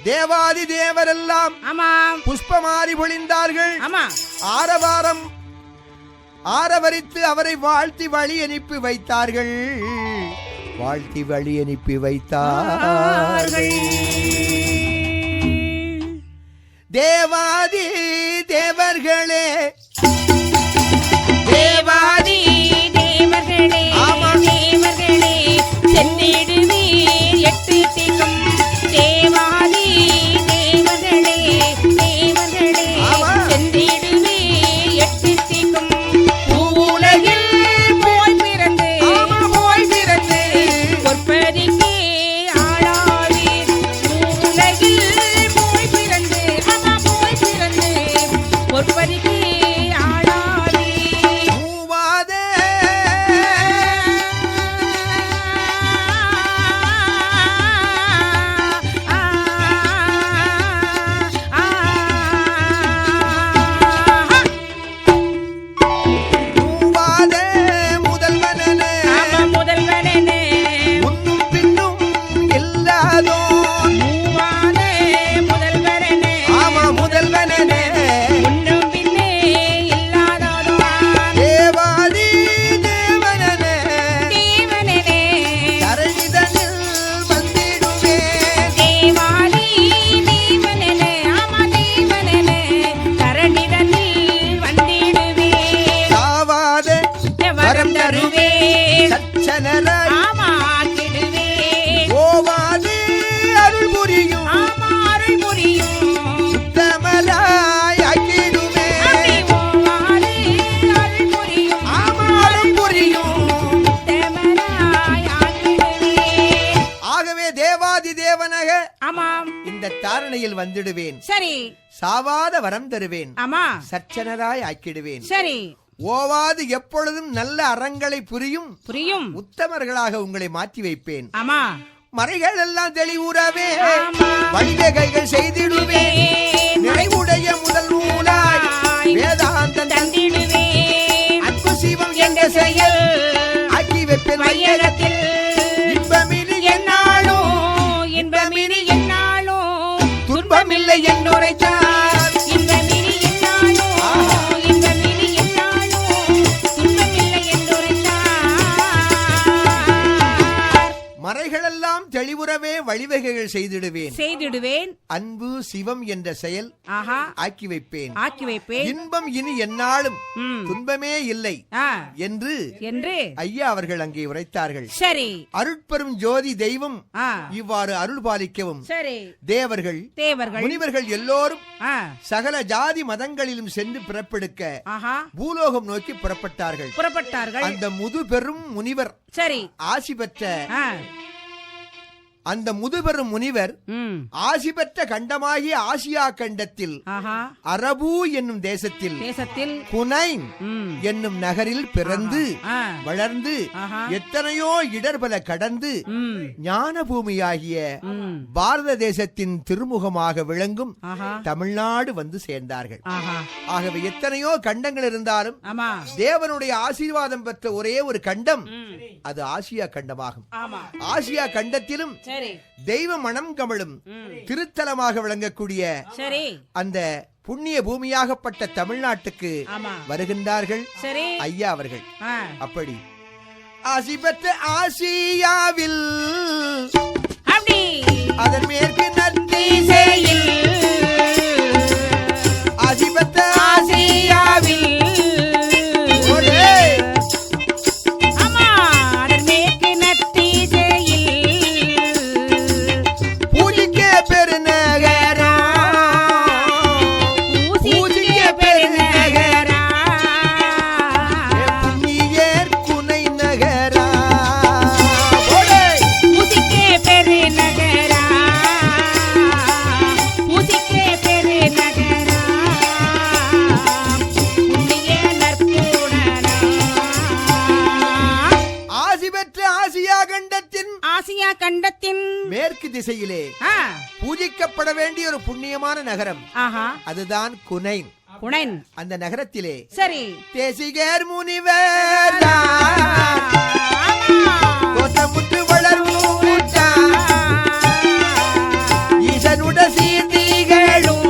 தேவாதி தேவரெல்லாம் புஷ்பமாரி பொழிந்தார்கள். ஆரவரித்து அவரை வாழ்த்தி வழி அனுப்பி வைத்தார்கள். தேவாதி தேவர்களே தேவாதி தேவர்களே தேவர்களே சென்னிடுவீர் எட்டு திக்கும். தேவாதி தேவர்களே தேவர்களே சென்னிடுவீர் எட்டு திக்கும். பூவுலகில் போய் பிறந்து பொற்பதிக்கு ஆளாவீர். பூவுலகில் போய் பிறந்து பொற்பதிக்கு தாரணையில் வந்துடுவேன். சரி. சாவாத வரம் தருவேன். சச்சனராய் ஆக்கிடுவேன். சரி. ஓவாது எப்பொழுதும் நல்ல அறங்களை புரியும் உத்தமர்களாக உங்களை மாற்றி வைப்பேன். மறைகள் எல்லாம் தெளிவுறவே வழிவகைகள் செய்திடுவேன். நிறைவுடைய முதல் நூலாய் வேதாந்தம் தந்திடுவேன். அன்பு சிவம் என்ற செயல் ஆக்கி வைப்பேன். மையகத்தில் இன்பமினி என்னாலும் துன்பமில்லை என்னுரைத்தார். இன்பமினி என்னாலும் துன்பமில்லை என்னுரைத்தார். மறைகளெல்லாம் தெளிவுறவே வழிவகைகள் செய்திடுவேன். அன்பு சிவம் என்ற செயல் ஆக்கி வைப்பேன். இன்பம் இனி என்னாலும் துன்பமே இல்லை என்று ஐயா அவர்கள் அங்கே உரைத்தார்கள். சரி. அருட்பெரும் ஜோதி தெய்வம் இவ்வாறு அருள் பாலிக்கவும் தேவர்கள் முனிவர்கள் எல்லோரும் சகல ஜாதி மதங்களிலும் சென்று பிறப்பெடுக்க பூலோகம் நோக்கி புறப்பட்டார்கள். அந்த முதுபெரும் முனிவர் ஆசி பெற்ற அந்த முதுபெரும் முனிவர் ஆசி பெற்ற கண்டமாகிய ஆசியா கண்டத்தில் அரபு என்னும் தேசத்தில் குனைன் என்னும் நகரில் பிறந்து வளர்ந்து எத்தனையோ இடர்பல கடந்து ஞான பூமியாகிய பாரத தேசத்தின் திருமுகமாக விளங்கும் தமிழ்நாடு வந்து சேர்ந்தார்கள். ஆகவே எத்தனையோ கண்டங்கள் இருந்தாலும் தேவனுடைய ஆசீர்வாதம் பெற்ற ஒரே ஒரு கண்டம் அது ஆசியா கண்டமாகும். ஆசியா கண்டத்திலும் தெய்வ மனம் கமழும் திருத்தலமாக விளங்கக்கூடிய அந்த புண்ணிய பூமியாகப்பட்ட தமிழ்நாட்டுக்கு வருகின்றார்கள் ஐயா அவர்கள். அப்படி ஆசி பெற்ற ஆசியாவில் அதன் மேற்கு நத்திசையில் ஆசி பெற்ற ஆசியாவில் நகரா பூசிக்கே பெரு நகரா புண்ணிய நற்கூடரா. ஆசி பெற்ற ஆசியா கண்டத்தின் மேற்கு திசையிலே பூஜிக்கப்பட வேண்டிய ஒரு புண்ணியமான நகரம். அதுதான் குனைன். அந்த நகரத்திலே சரி தேசிகர் முனிவர் கோட்டமுட்டு வளர்வும் ஈசனுட சீர்திகளும்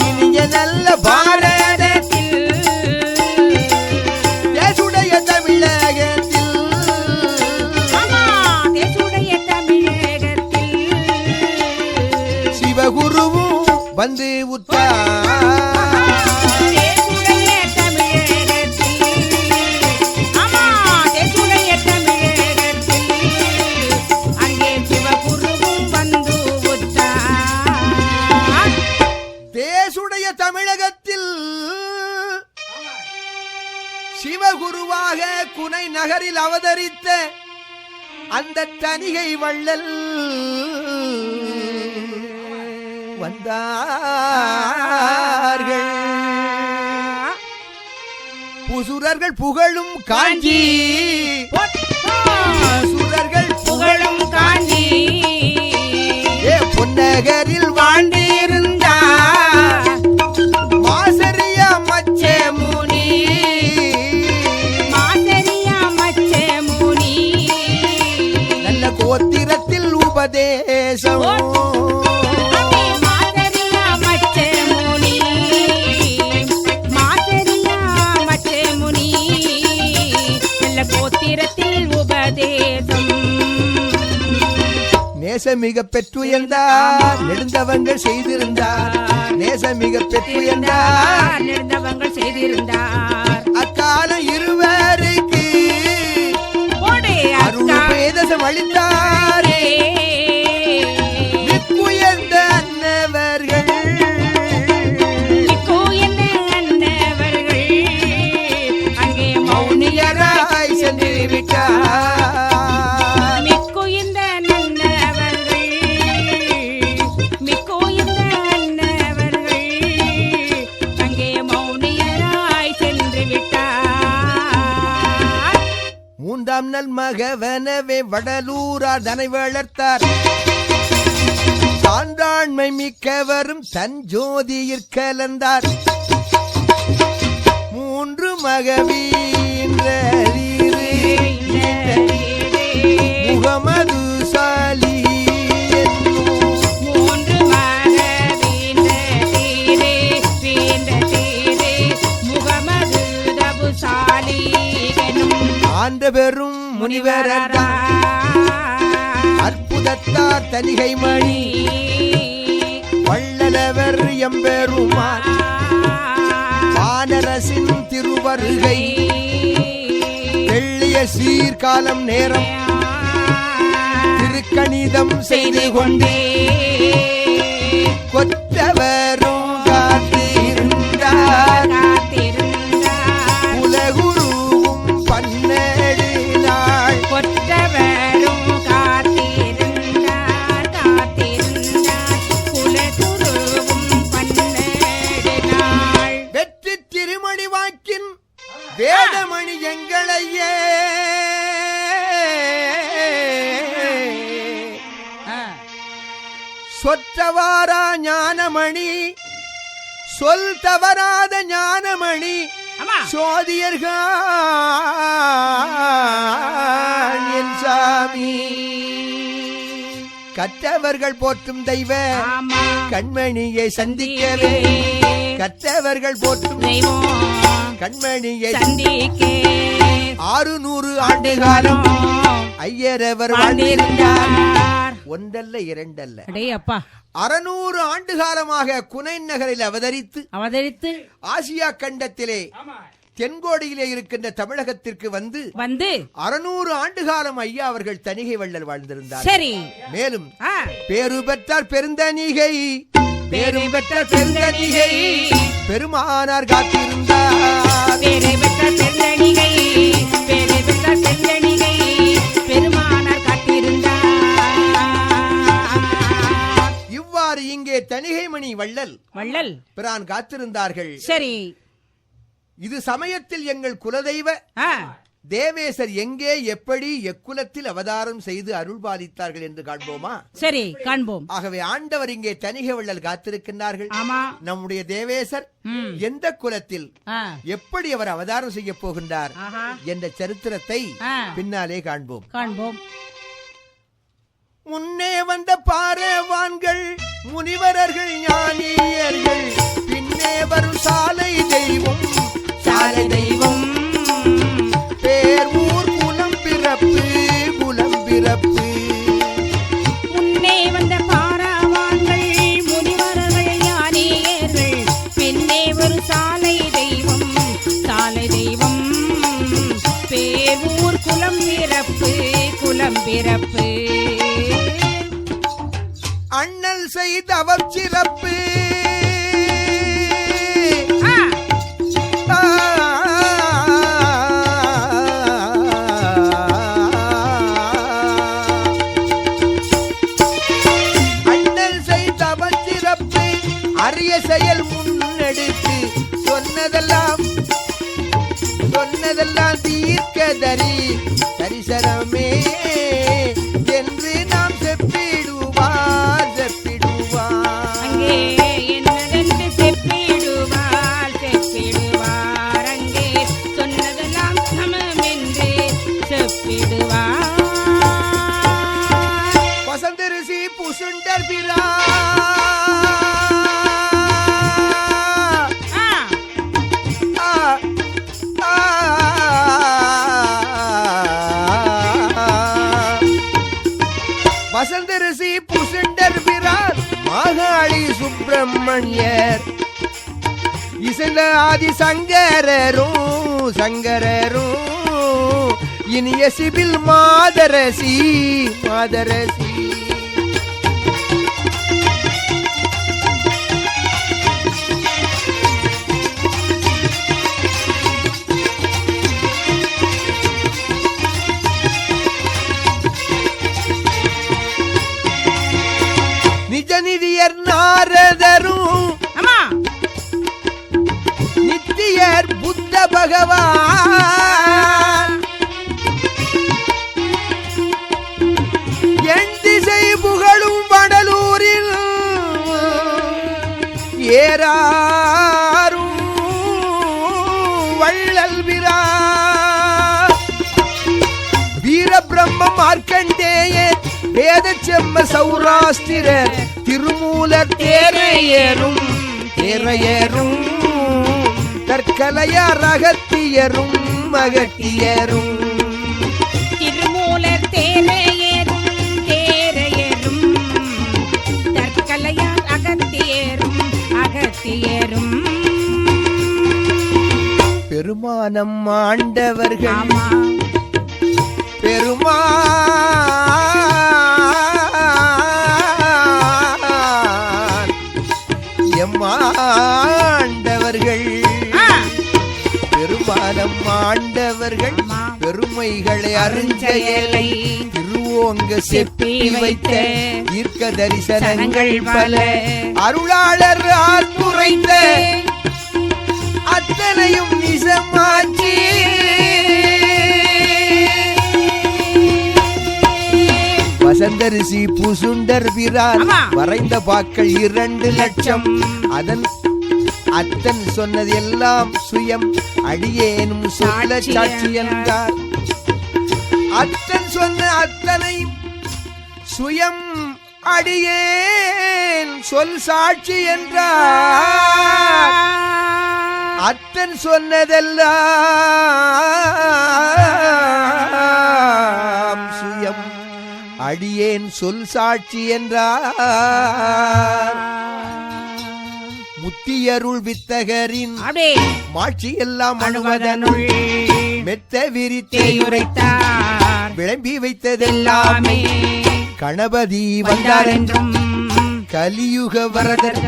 இனிய நல்ல பாரதத்தில் தேசுடைய தமிழகத்தில் சிவகுருவும் வந்து உத்தார். தேசுடைய தமிழகத்தில் சிவகுருவாக குனை நகரில் அவதரித்த அந்த தணிகை வள்ளல் வந்தார்கள். புசுரர்கள் புகழும் காஞ்சி புசுரர்கள் புகழும் காஞ்சி பொன்னகரில் வாழ்ந்திருந்தார் மாசரிய மச்சே முனி. நல்ல கோத்திரத்தில் உபதேசம் நேசமிக பெற்றுயர்ந்தார் நெடுந்தவங்கள் செய்திருந்தார். நேசமிக பெற்றுயர்ந்தார் நெடுந்தவங்கள் செய்திருந்தார். அக்காலம் இருவருக்கு அருள்பேதம் அளித்தாரே உயர்ந்த அன்னவர்கள் அங்கே மௌனியராய் சென்று விட்டார். மூன்றாம் நல் மகவனவே வடலூரார் தனை வளர்த்தார். சான்றாண்மை மிக்கவரும் தன் ஜோதியிற் கலந்தார். மூன்று மகவீன்ற முகமது சாலி ஆண்ட பெரும் முனிவர் அற்புதத்தார் தனிகை மணி வள்ளலவர் எம்பெருமான் வானரசின் திருவருகை வெள்ளிய சீர்காலம் நேரம் திருக்கணிதம் செய்து கொண்டே கொற்றவரும் காத்திருந்தார். குலகுருவும் பன்னெடு நாள் கொற்றவரும் காத்திருந்தார். குலகுருவும் பன்னெடு நாள் வெற்றி திருமணி வாக்கின் வேதமணி எங்களையே சொற்றவாரா ஞானமணி சொல் தவறாத ஞானமணி சோதியர்கள் என் சாமி. கற்றவர்கள் போற்றும் தெய்வ கண்மணியை சந்திக்கவே கற்றவர்கள் போற்றும் கண்மணியை சந்திக்க 600 ஆண்டு காலம் ஐயரவர் வாழ்ந்திருந்தார். ஒன்றல்ல இரண்டல்ல 600 ஆண்டு காலமாக குனைன் நகரில் அவதரித்து ஆசியா கண்டத்திலே தென்கோடியிலே இருக்கின்ற தமிழகத்திற்கு வந்து 600 ஆண்டு காலம் ஐயா அவர்கள் தணிகை வள்ளல் வாழ்ந்திருந்தார். சரி. மேலும் பேரு பெற்றார் பெருந்தணிகை பேரும் பெற்ற பெருந்தணிகை பெருமானார் காத்திருந்தார். பெருமானார் காத்திருந்தார். தணிகைமணி வள்ளல் வள்ளல் பிரான் காத்திருந்தார்கள். சரி, இது சமயத்தில் எங்கள் குலதெய்வ ஆ, தேவேசர் எங்கே எப்படி எக்குலத்தில் அவதாரம் செய்து அருள் பாலித்தார்கள் என்று காண்போமா? சரி, காண்போம். ஆகவே ஆண்டவர் இங்கே தணிகை வள்ளல் காத்திருக்கின்றார்கள். ஆமா, நம்முடைய தேவேசர் எந்த குலத்தில் ஆ, எப்படி அவர் அவதாரம் செய்ய போகின்றார் ஆஹா, என்ற சரித்திரத்தை ஆ, பின்னாலே காண்போம். காண்போம். முன்னே வந்த பாரவான்கள் முனிவரர்கள் ஞானியர்கள் பின்னே வரும் சாலை தெய்வம் சாலை தெய்வம் பேர் ஊர் குலம் பிறப்பு குலம் பிறப்பு. முன்னே வந்த பாராவான்கள் முனிவர்கள் ஞானியர்கள் பின்னே ஒரு சாலை தெய்வம் சாலை தெய்வம் பேரூர் குலம் பிறப்பு குலம் பிறப்பு. அண்ணல் செய்தவர் சிறப்பு ஆ, அண்ணல் செய்தவர் சிறப்பு அரிய செயல் முன்னெடுத்து சொன்னதெல்லாம் தீர்க்கதரி தரிசனமே என்று நாம் செப்பிடுவார் செப்பிடுவார். அங்கே என்னதென்று செப்பிடுவார் செப்பிடுவார் அங்கே சொன்னதெல்லாம் சமமென்று செப்பிடுவார். வசந்தரிசி புசுண்டர் பிரா ஆ, வசந்தரிசி புசுண்டர் பிரான் மாகாளி சுப்பிரமணியர் இசைந்த ஆதி சங்கரரும் இனிய சிபில் மாதரசி நிஜநிதியர் நாரதரும் ஆமா, நித்தியர் புத்த பகவான் என் திசை புகழும் வடலூரில் ஏறாரும் வள்ளல் விரா வீரபிரம்ம மார்க்கண்டேயர் வேத செம்ம சௌராஷ்டிரர் திருமூலர் தேரையரும் தற்கலையார் அகத்தியரும் மகத்தியரும் திருமூலர் தேரையரும் தற்கலையார் அகத்தியரும் பெருமானம் ஆண்டவர்கள் ஆமா, எம்மாண்டவர்கள் ஆ, பெருமானம் ஆண்டவர்கள் ஆமா, பெருமைகளை அறிஞ்செயலை திருவோங்க செப்பி வைத்த தீர்க்க தரிசனங்கள் பல அருளாளர் ஆர்ப்புரைத்த அத்தனையும் நிசமாச்சி வசந்தரிசி புசுண்டர் பிரான் ஆமா. வரைந்த பாக்கள் 2 லட்சம் அத்தன் சொன்னது எல்லாம் சுயம் அடியேனும் சொல்ல சாட்சி என்றார். அத்தன் சொன்ன அத்தனையும் சுயம் அடியேன் சொல் சாட்சி என்றார். அத்தன் சொன்னதெல்லாம் சுயம் அடியேன் சொல் சாட்சி என்றார். முத்தியருள் வித்தகரின் அப்படியே மாட்சி எல்லாம் அணுவதனுள் மெத்த விரித்தே உரைத்தார் விளம்பி வைத்ததெல்லாமே கணபதி வந்தார் என்றும் கலியுக வரதர்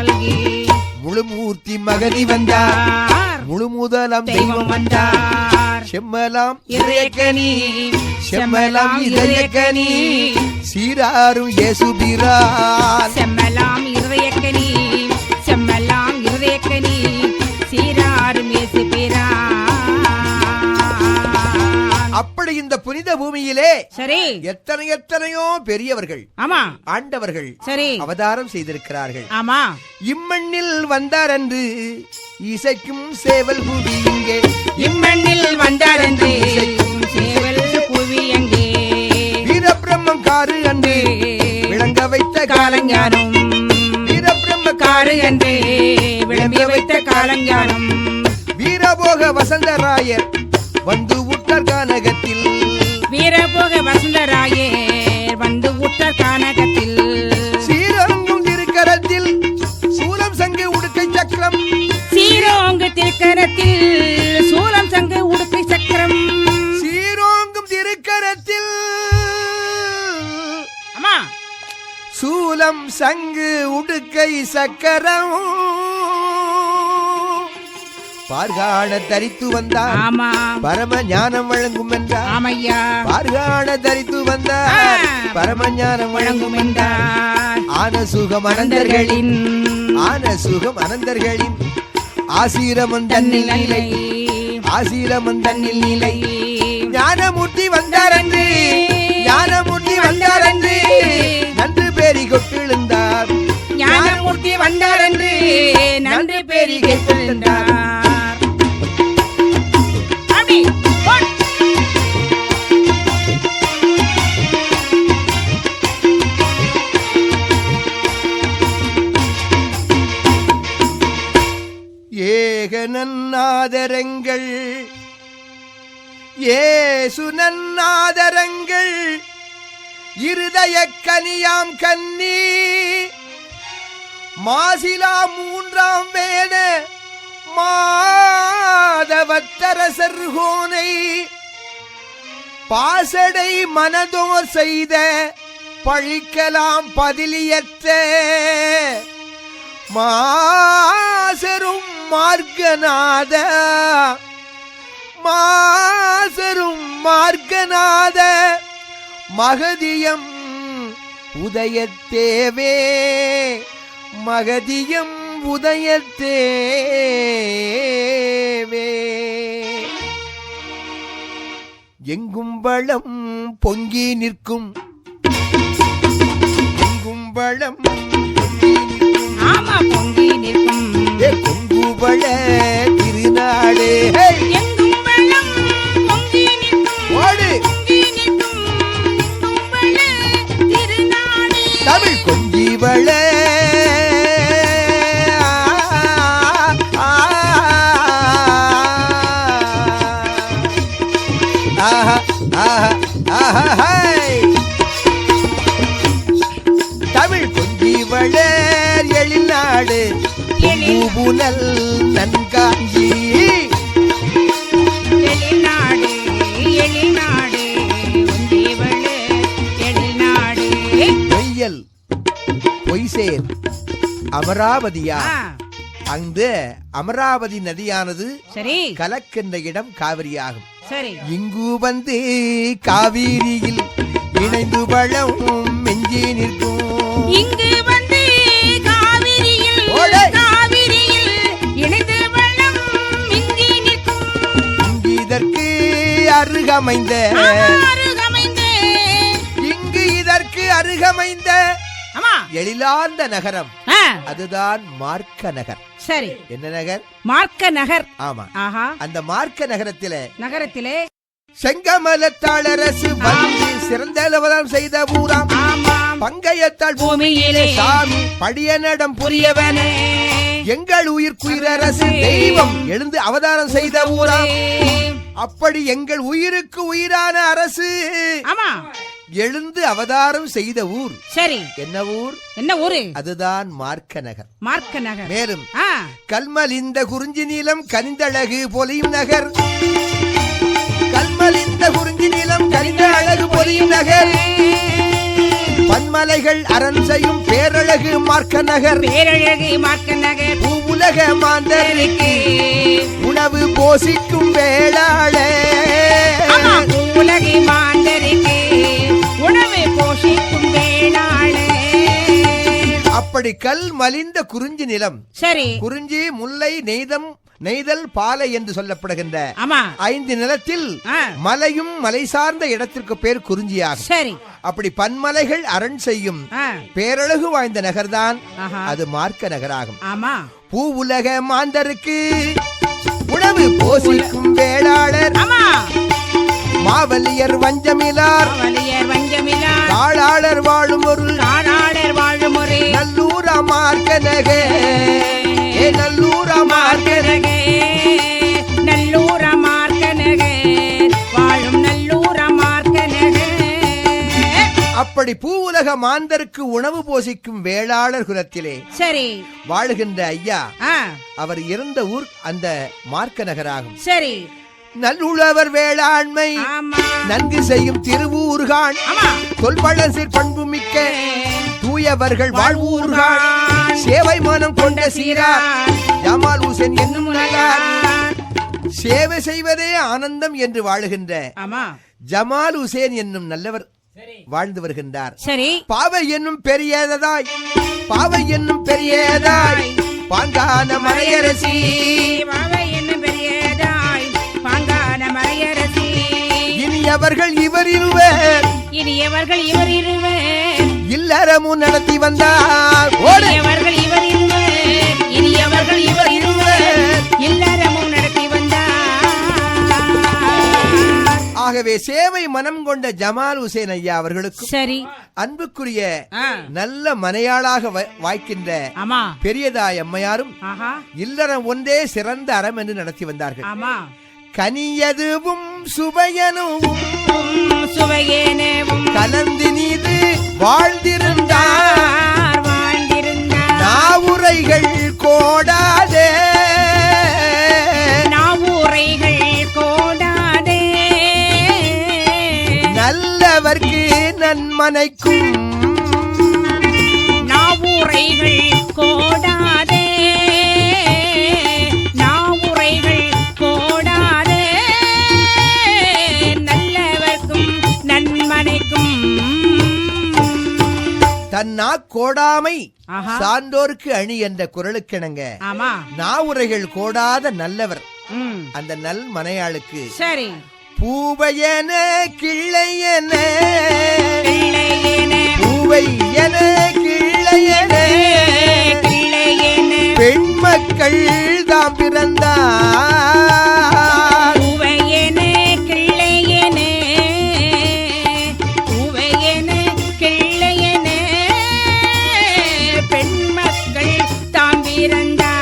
முழுமூர்த்தி மகதி வந்தார் முழுமுதலாம் தெய்வம் வந்தார் செம்மலாம் இதயக்கனி செம்மலாம் இதயக்கனி சீராரும் இயேசுபிரான் செம்மலாம் இருதயக்கனி செம்மலாம் இருதயக்கனி சீராரும் இயேசுபிரான். அப்படி இந்த புனித பூமியிலே சரி எத்தனையோ பெரியவர்கள் ஆமா ஆண்டவர்கள் சரி அவதாரம் செய்திருக்கிறார்கள். ஆமா இம்மண்ணில் வந்தார் என்று இசைக்கும் சேவல் புவி இங்கே இம்மண்ணில் வந்தார் என்று சேவல் புவி எங்கே வீரபிரம்மம் காரு அன்று விளங்க வைத்த காலஞானம் வீரபிரம்ம காரு என்று விளம்பிய வைத்த காலஞானம் வீரபோக வசந்தராயர் வந்து உற்றார் கானகத்தில் வீரபோக வசந்தராயர் வந்து உற்றார் கானகத்தில் சீரங்கும் திருக்கரத்தில் சூலம் சங்கு உடுக்கை சக்கரம் சீரோங்கு திருக்கரத்தில் சூலம் சங்கு உடுக்கை சக்கரம் சீரோங்கும் திருக்கரத்தில் அம்மா சூலம் சங்கு உடுக்கை சக்கரம் பார்காண தரித்து வந்தார் ஆமா பரம ஞானம் வழங்கும் என்றார். ஆமையா பார்காண தரித்து வந்தார் பரம ஞானம் வழங்கும் வழங்கும் என்றார். ஆன சுகம் அனந்தர்களின் ஆன சுகம் அனந்தர்களின் ஆசீரமன் தன்னில் நிலை ஆசீரமன் தன்னில் நிலை ஞானமூர்த்தி வந்தார் என்று ஞானமூர்த்தி வந்தார் என்று நன்று பேரி கொட்டிழுந்தார் ஞானமூர்த்தி வந்தார் என்று நன்றி பேரி கேட்டிருந்தார். அப்படி போட். ஏக நன்னாதரங்கள் ஏசு நன்னாதரங்கள் இருதய கனியாம் கன்னி மாசிலா மூன்றாம் வேத மாதவத்தரசர்கோனை பாசடை மனதோர் செய்த பழிக்கலாம் பதிலியற்ற மாசரும் மார்க்கநாத மாசரும் மார்க்கநாத மகதியம் உதயத்தேவே மகதியம் உதயத்தேவே எங்கும் வளம் பொங்கி நிற்கும் எங்கும் வளம் ஆமா பொங்கி நிற்கும் பொங்குவள திருநாடு எங்கும் வெள்ளம் பொங்கி நிற்கும் ஓடு பொங்கி நிற்கும் எங்கும் வெள்ள திருநாடு தமிழ் கொஞ்சிவள தமிழ் கொஞ்சிவள எழில்நாடு புனல் நன்காஞ்சி எழில்நாடு எழில்நாடு ஒன்றே வெள்ள எழில்நாடு பொய்யல் பொய்சேர் அமராவதியா ஆ, அந்த அமராவதி நதியானது சரி கலக்கின்ற இடம் காவிரியாகும். சரி இங்கு வந்து காவிரியில் இணைந்து வளம் மெஞ்சி நிற்கும் இங்கு வந்து காவிரியில் ஓடை. காவிரியில் இணைந்து வெள்ளம் மிஞ்சி நிற்கும் இதற்கு அருகமைந்த அருகமைந்த இங்கு இதற்கு அருகமைந்த ஆமா எழிலார்ந்த நகரம் ஆ, அதுதான் மார்க்க நகர். சரி என்ன நகர்? மார்க்க நகர். ஆமா, ஆஹா அந்த மார்க்க நகரத்திலே நகரத்திலே செங்கமலத்தாளரசு வந்து சிறந்த அவதாரம் செய்த ஊராம் ஆமாம் பங்கையத்தாள் பூமியிலே சாமி படியனடம் புரியவனே எங்கள் உயிர்க்குயிரரசு தெய்வம் எழுந்து அவதாரம் செய்த ஊராம். அப்படி எங்கள் உயிருக்கு உயிரான அரசு ஆமா எழுந்து அவதாரம் செய்த ஊர். சரி என்ன ஊர்? என்ன ஊரு? அதுதான் மார்க்க நகர். மார்க்க நகர். மேலும் ஆ, கல்மலிந்த குறிஞ்சி நீளம் கனிந்தழகு பொலியும் நகர். கல்மலிந்த குறிஞ்சி நீளம் கனிந்த அழகு பொலியும் நகர். பன்மலைகள் அரண் செய்யும் பேரழகு மார்க்க நகர். பேரழகு மார்க்க நகர். பூவுலக மாந்தருக்கு உணவு போசிக்கும் வேளாளே ஆமா, உலகை மாந்தருக்கு உணவை போஷிக்கும் அப்படி கல் மலிந்த குறிஞ்சி நிலம், சரி, குறிஞ்சி, முல்லை, நெய்தல், பாலை என்று சொல்லப்படுகின்ற 5 நிலத்தில் மலையும் மலை சார்ந்த இடத்திற்கு பேர் குறிஞ்சியாகும். சரி, அப்படி பன்மலைகள் அரண் செய்யும் பேரழகு வாய்ந்த நகர்தான் அது மார்க்க நகராகும். பூ உலக மாந்தருக்கு உணவு போசிக்கும் வேளாளர், மாவலியர் வஞ்சமிலார், காளாளர் வாழும் ஒரு நல்லூரா மார்க்க நகே, நல்லூரா மார்க்க நகே, நல்லூரா மார்க்க நகே, வாழும் நல்லூரா மார்க்க நகே. அப்படி பூ உலக மாந்தருக்கு உணவு போசிக்கும் வேளாளர் குலத்திலே சரி வாழுகின்ற ஐயா, அவர் இருந்த ஊர் அந்த மார்க்க நகராகும். சரி, நல்லுழவர் வேளாண்மை நன்கு செய்யும் திருவூர்கான், தொல்பழசிற் பண்பு மிக்க தூயவர்கள் வாழ்வூர்கான், சேவை மனம் கொண்ட சீரார் ஜமால் ஹுசேன் என்னும் நல்லார். சேவை செய்வதே ஆனந்தம் என்று வாழுகின்ற ஜமால் ஹுசேன் என்னும் நல்லவர் வாழ்ந்து வருகின்றார். சரி, பாவை என்னும் பெரியதாய், பாவை என்னும் பெரியதாய் பாங்கான மலையரசி, பாவை என்னும் பெரியதாய் பாங்கான மலையரசி. இனியவர்கள் இவர் இருவர், இனியவர்கள் இவர் இருவர் இல்லறமும் நடத்தி வந்தார். இனியவர்கள் இவர் இருவர், இனியவர்கள் இவர் இருவர் இல்லறமும் நடத்தி வந்தார். ஆகவே சேவை மனம் கொண்ட ஜமால் ஹுசேன் ஐயா அவர்களுக்கு சரி அன்புக்குரிய நல்ல மனையாளாக வாய்க்கின்ற பெரியதாய் அம்மையாரும் இல்லறம் ஒன்றே சிறந்த அறம் என்று நடத்தி வந்தார்கள். கனியதுவும் சுவையனுவும் கலந்து நீது வாழ்ந்திருந்தார், நாவுரைகள் கோடாதே, நாவுரைகள் கோடாதே, நல்லவர்க்கு நன்மனைக்கும் நாவுரைகள் கோடாதே, நாவுரைகள் கோடாதே, நல்லவர்க்கும் நன்மனைக்கும். தன்னா கோடாமை சான்றோருக்கு அணி என்ற குரலுக்கிணங்க நாவுரைகள் கோடாத நல்லவர் அந்த நல் மனையாளுக்கு சரி பூவையன கிள்ளையன, பூவையன கிள்ளையன, பெண் மக்கள் தாம் பிறந்தார். பூவையன கிள்ளையன, பூவையன கிள்ளையன, பெண் மக்கள் தாம் பிறந்தார்.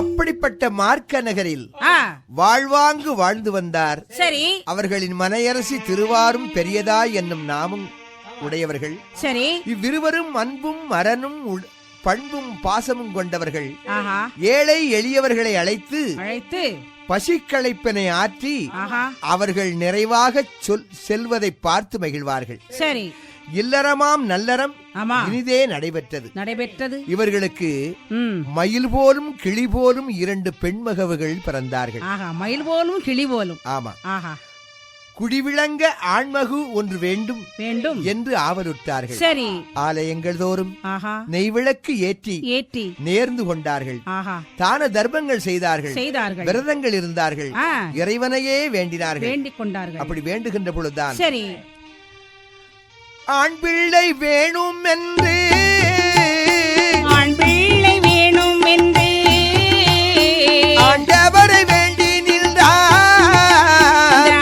அப்படிப்பட்ட மார்க்க நகரில் வாழ்வாங்கு வாழ்ந்து வந்தார். சரி, அவர்களின் மனையரசி திருவாரும் பெரியதாய் என்னும் நாமும் உடையவர்கள். சரி, இவ்விருவரும் அன்பும் அரணும் பண்பும் பாசமும் கொண்டவர்கள். ஏழை எளியவர்களை அழைத்து பசிக்களைப்பினை ஆற்றி அவர்கள் நிறைவாக செல்வதை பார்த்து மகிழ்வார்கள். சரி, இல்லறமாம் நல்லறம் இனிதே நடைபெற்றது. இவர்களுக்கு மயில் போலும் கிளி போலும் 2 பெண்மகவுகள் பிறந்தார்கள். மயில் போலும் கிளி போலும். ஆமா, குடிவிளங்க ஆண்மகு ஒன்று வேண்டும் என்று ஆவலுற்றார்கள். சரி, ஆலயங்கள் தோறும் நெய்விளக்கு ஏற்றி நேர்ந்து கொண்டார்கள். தான தர்மங்கள் செய்தார்கள், விரதங்கள் இருந்தார்கள், இறைவனையே வேண்டினார்கள். அப்படி வேண்டுகின்ற பொழுதுதான் சரி ஆண் பிள்ளை வேணும் என்று, ஆண் பிள்ளை வேணும் என்று ஆண்டவரை வேண்டி நின்றார்,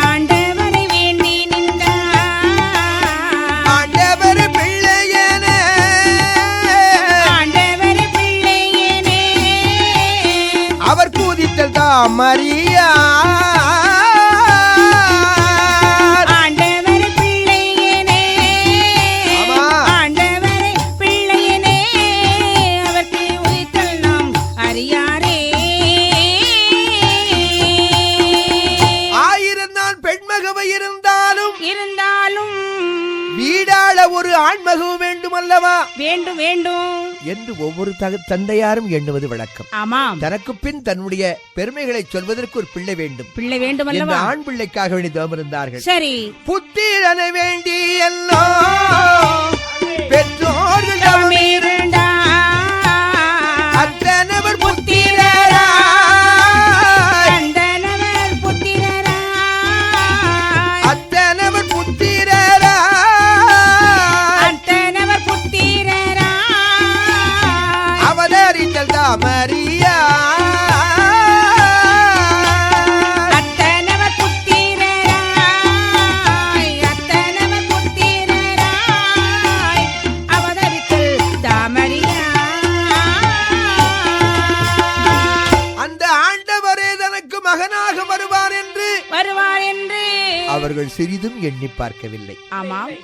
ஆண்டவரை வேண்டி நின்றார். ஆண்டவர் பிள்ளையன, ஆண்டவர் பிள்ளையனே அவர் கூதித்தல் தாம் மரியா, ஒரு ஆண்மகு வேண்டும் அல்லவா? வேண்டும் வேண்டும் என்று ஒவ்வொரு தந்தையாரும் எண்ணுவது வழக்கம். ஆமாம். தனக்கு பின் தன்னுடைய பெருமைகளை சொல்வதற்கு ஒரு பிள்ளை வேண்டும் அல்லவா? ஆண் பிள்ளைக்காக வேண்டி தவம் இருந்தார்கள். சரி, புத்திரனை வேண்டி எல்லாம் பெற்றோர்கள் தாமரியா அத்தனவ புத்திரராய் அத்தனவ புத்திரராய் அவதரித்தல் தாமரியா அந்த ஆண்டவரே தனக்கு மகனாக வருவார் என்று அவர்கள் சிறிதும் எண்ணி பார்க்கவில்லை. ஆமாம்.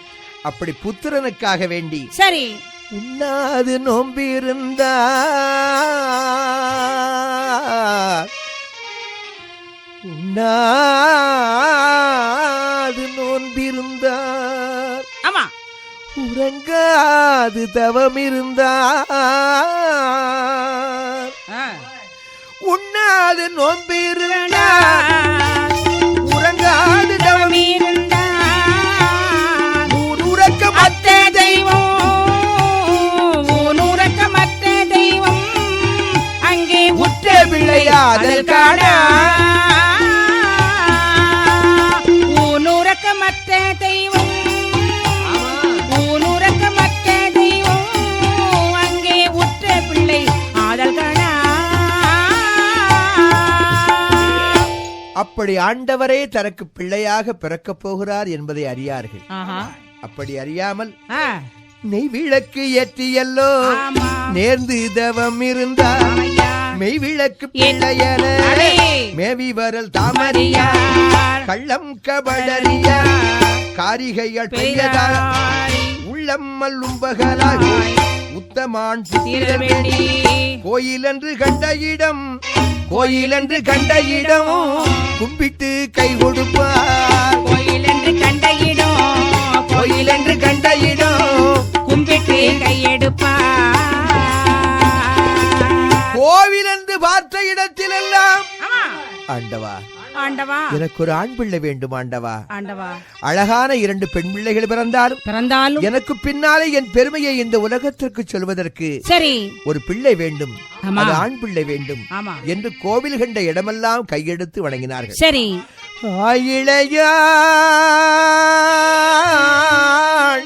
அப்படி புத்திரனுக்காக வேண்டி சரி உண்ணாது நோம்பிருந்தார் உண்ணாது நோன்பிருந்தார் ஆமா உறங்காது தவமிருந்தார் உண்ணாது நோன்பிருந்தார் உறங்காது தவமிருந்தார் ஊனுறக்கமற்ற ஊனுறக்கமற்ற தெய்வம் அங்கே உற்ற பிள்ளையாதல் காண ஊனுறக்கமற்ற தெய்வம் ஊனுறக்கமற்ற தெய்வம் அங்கே உற்ற பிள்ளை ஆதல் காண. அப்படி ஆண்டவரே தனக்கு பிள்ளையாக பிறக்கப் போகிறார் என்பதை அறியார்கள். அப்படி அறியாமல் நெய் விளக்கு ஏற்றியல்லோ நேர்ந்து தவம் இருந்தார் மெய் விளக்கு பிள்ளையன மேவி வரல் தாமரியா கள்ளம் கபடரியா காரிகைகள் பெரியதார் உள்ளம் மல்லும் பகலாக உத்தமான் கோயிலென்று கண்ட இடம் கோயிலென்று கண்ட இடம் கும்பிட்டு கை கொடுப்பார் கோயிலென்று கண்ட இடம் கோயிலென்று கண்ட இடம் கும்பிட்டு கையெடுப்பார். கோவில் என்று பார்த்த இடத்திலெல்லாம் ஆண்டவா ஆண்டவா எனக்கு ஒரு ஆண் பிள்ளை வேண்டும் ஆண்டவா ஆண்டவா அழகான 2 பெண் பிள்ளைகள் பிறந்தாலும் எனக்கு பின்னாலே என் பெருமையை இந்த உலகத்திற்கு சொல்வதற்கு சரி ஒரு பிள்ளை வேண்டும் அது ஆண் பிள்ளை வேண்டும் என்று கோவில் கண்ட இடமெல்லாம் கையெடுத்து வணங்கினார்கள். சரி ஆயிழையாள்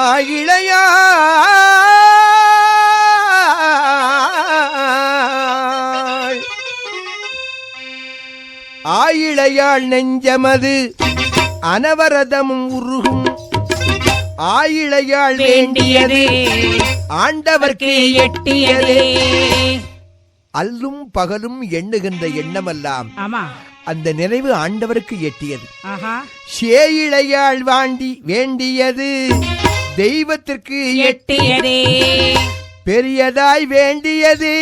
ஆயிழையாள் ஆயிழையாள் நெஞ்சமது அனவரதமும் உருகும் ஆயிழையாள் வேண்டியது ஆண்டவர்க்கு எட்டியது அல்லும் பகலும் எண்ணுகின்ற எண்ணமெல்லாம் அந்த நிறைவு ஆண்டவருக்கு எட்டியது. சேயிழையாள் வாண்டி வேண்டியது தெய்வத்திற்கு எட்டியதே பெரியதாய் வேண்டியது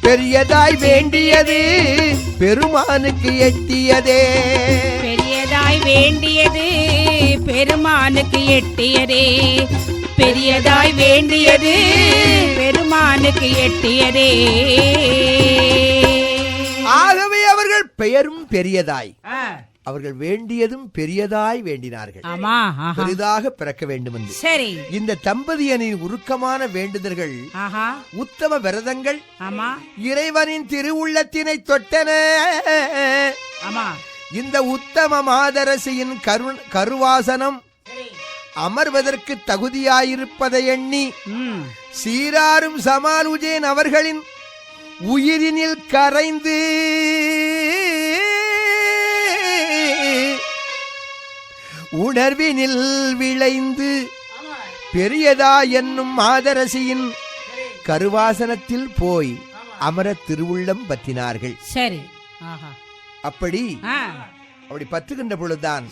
பெரியதாய் வேண்டியது பெருமானுக்கு எட்டியதே பெரியதாய் வேண்டியது பெருமானுக்கு எட்டியதே பெரியதாய் வேண்டியது பெருமானுக்கு எட்டியதே. ஆகவே அவர்கள் பெயரும் பெரியதாய் அவர்கள் வேண்டியதும் பெரியதாய் வேண்டினார்கள். பெரிதாக பிறக்க வேண்டும் என்று. சரி இந்த தம்பதியனின் உருக்கமான வேண்டுதல்கள் உத்தம விரதங்கள் இறைவனின் திருவுள்ளத்தினை தொட்டன. இந்த உத்தம மாதரசியின் கருவாசனம் அமர்வதற்கு தகுதியாயிருப்பதை எண்ணி சீராரும் சமால் உஜேன் அவர்களின் உயிரினில் கரைந்து உணர்வினில் விளைந்து பெரியதா என்னும் மாதரசியின் கருவாசனத்தில் போய் அமர திருவுள்ளம் பற்றினார்கள். சரி அப்படி பற்றுகின்ற பொழுதுதான்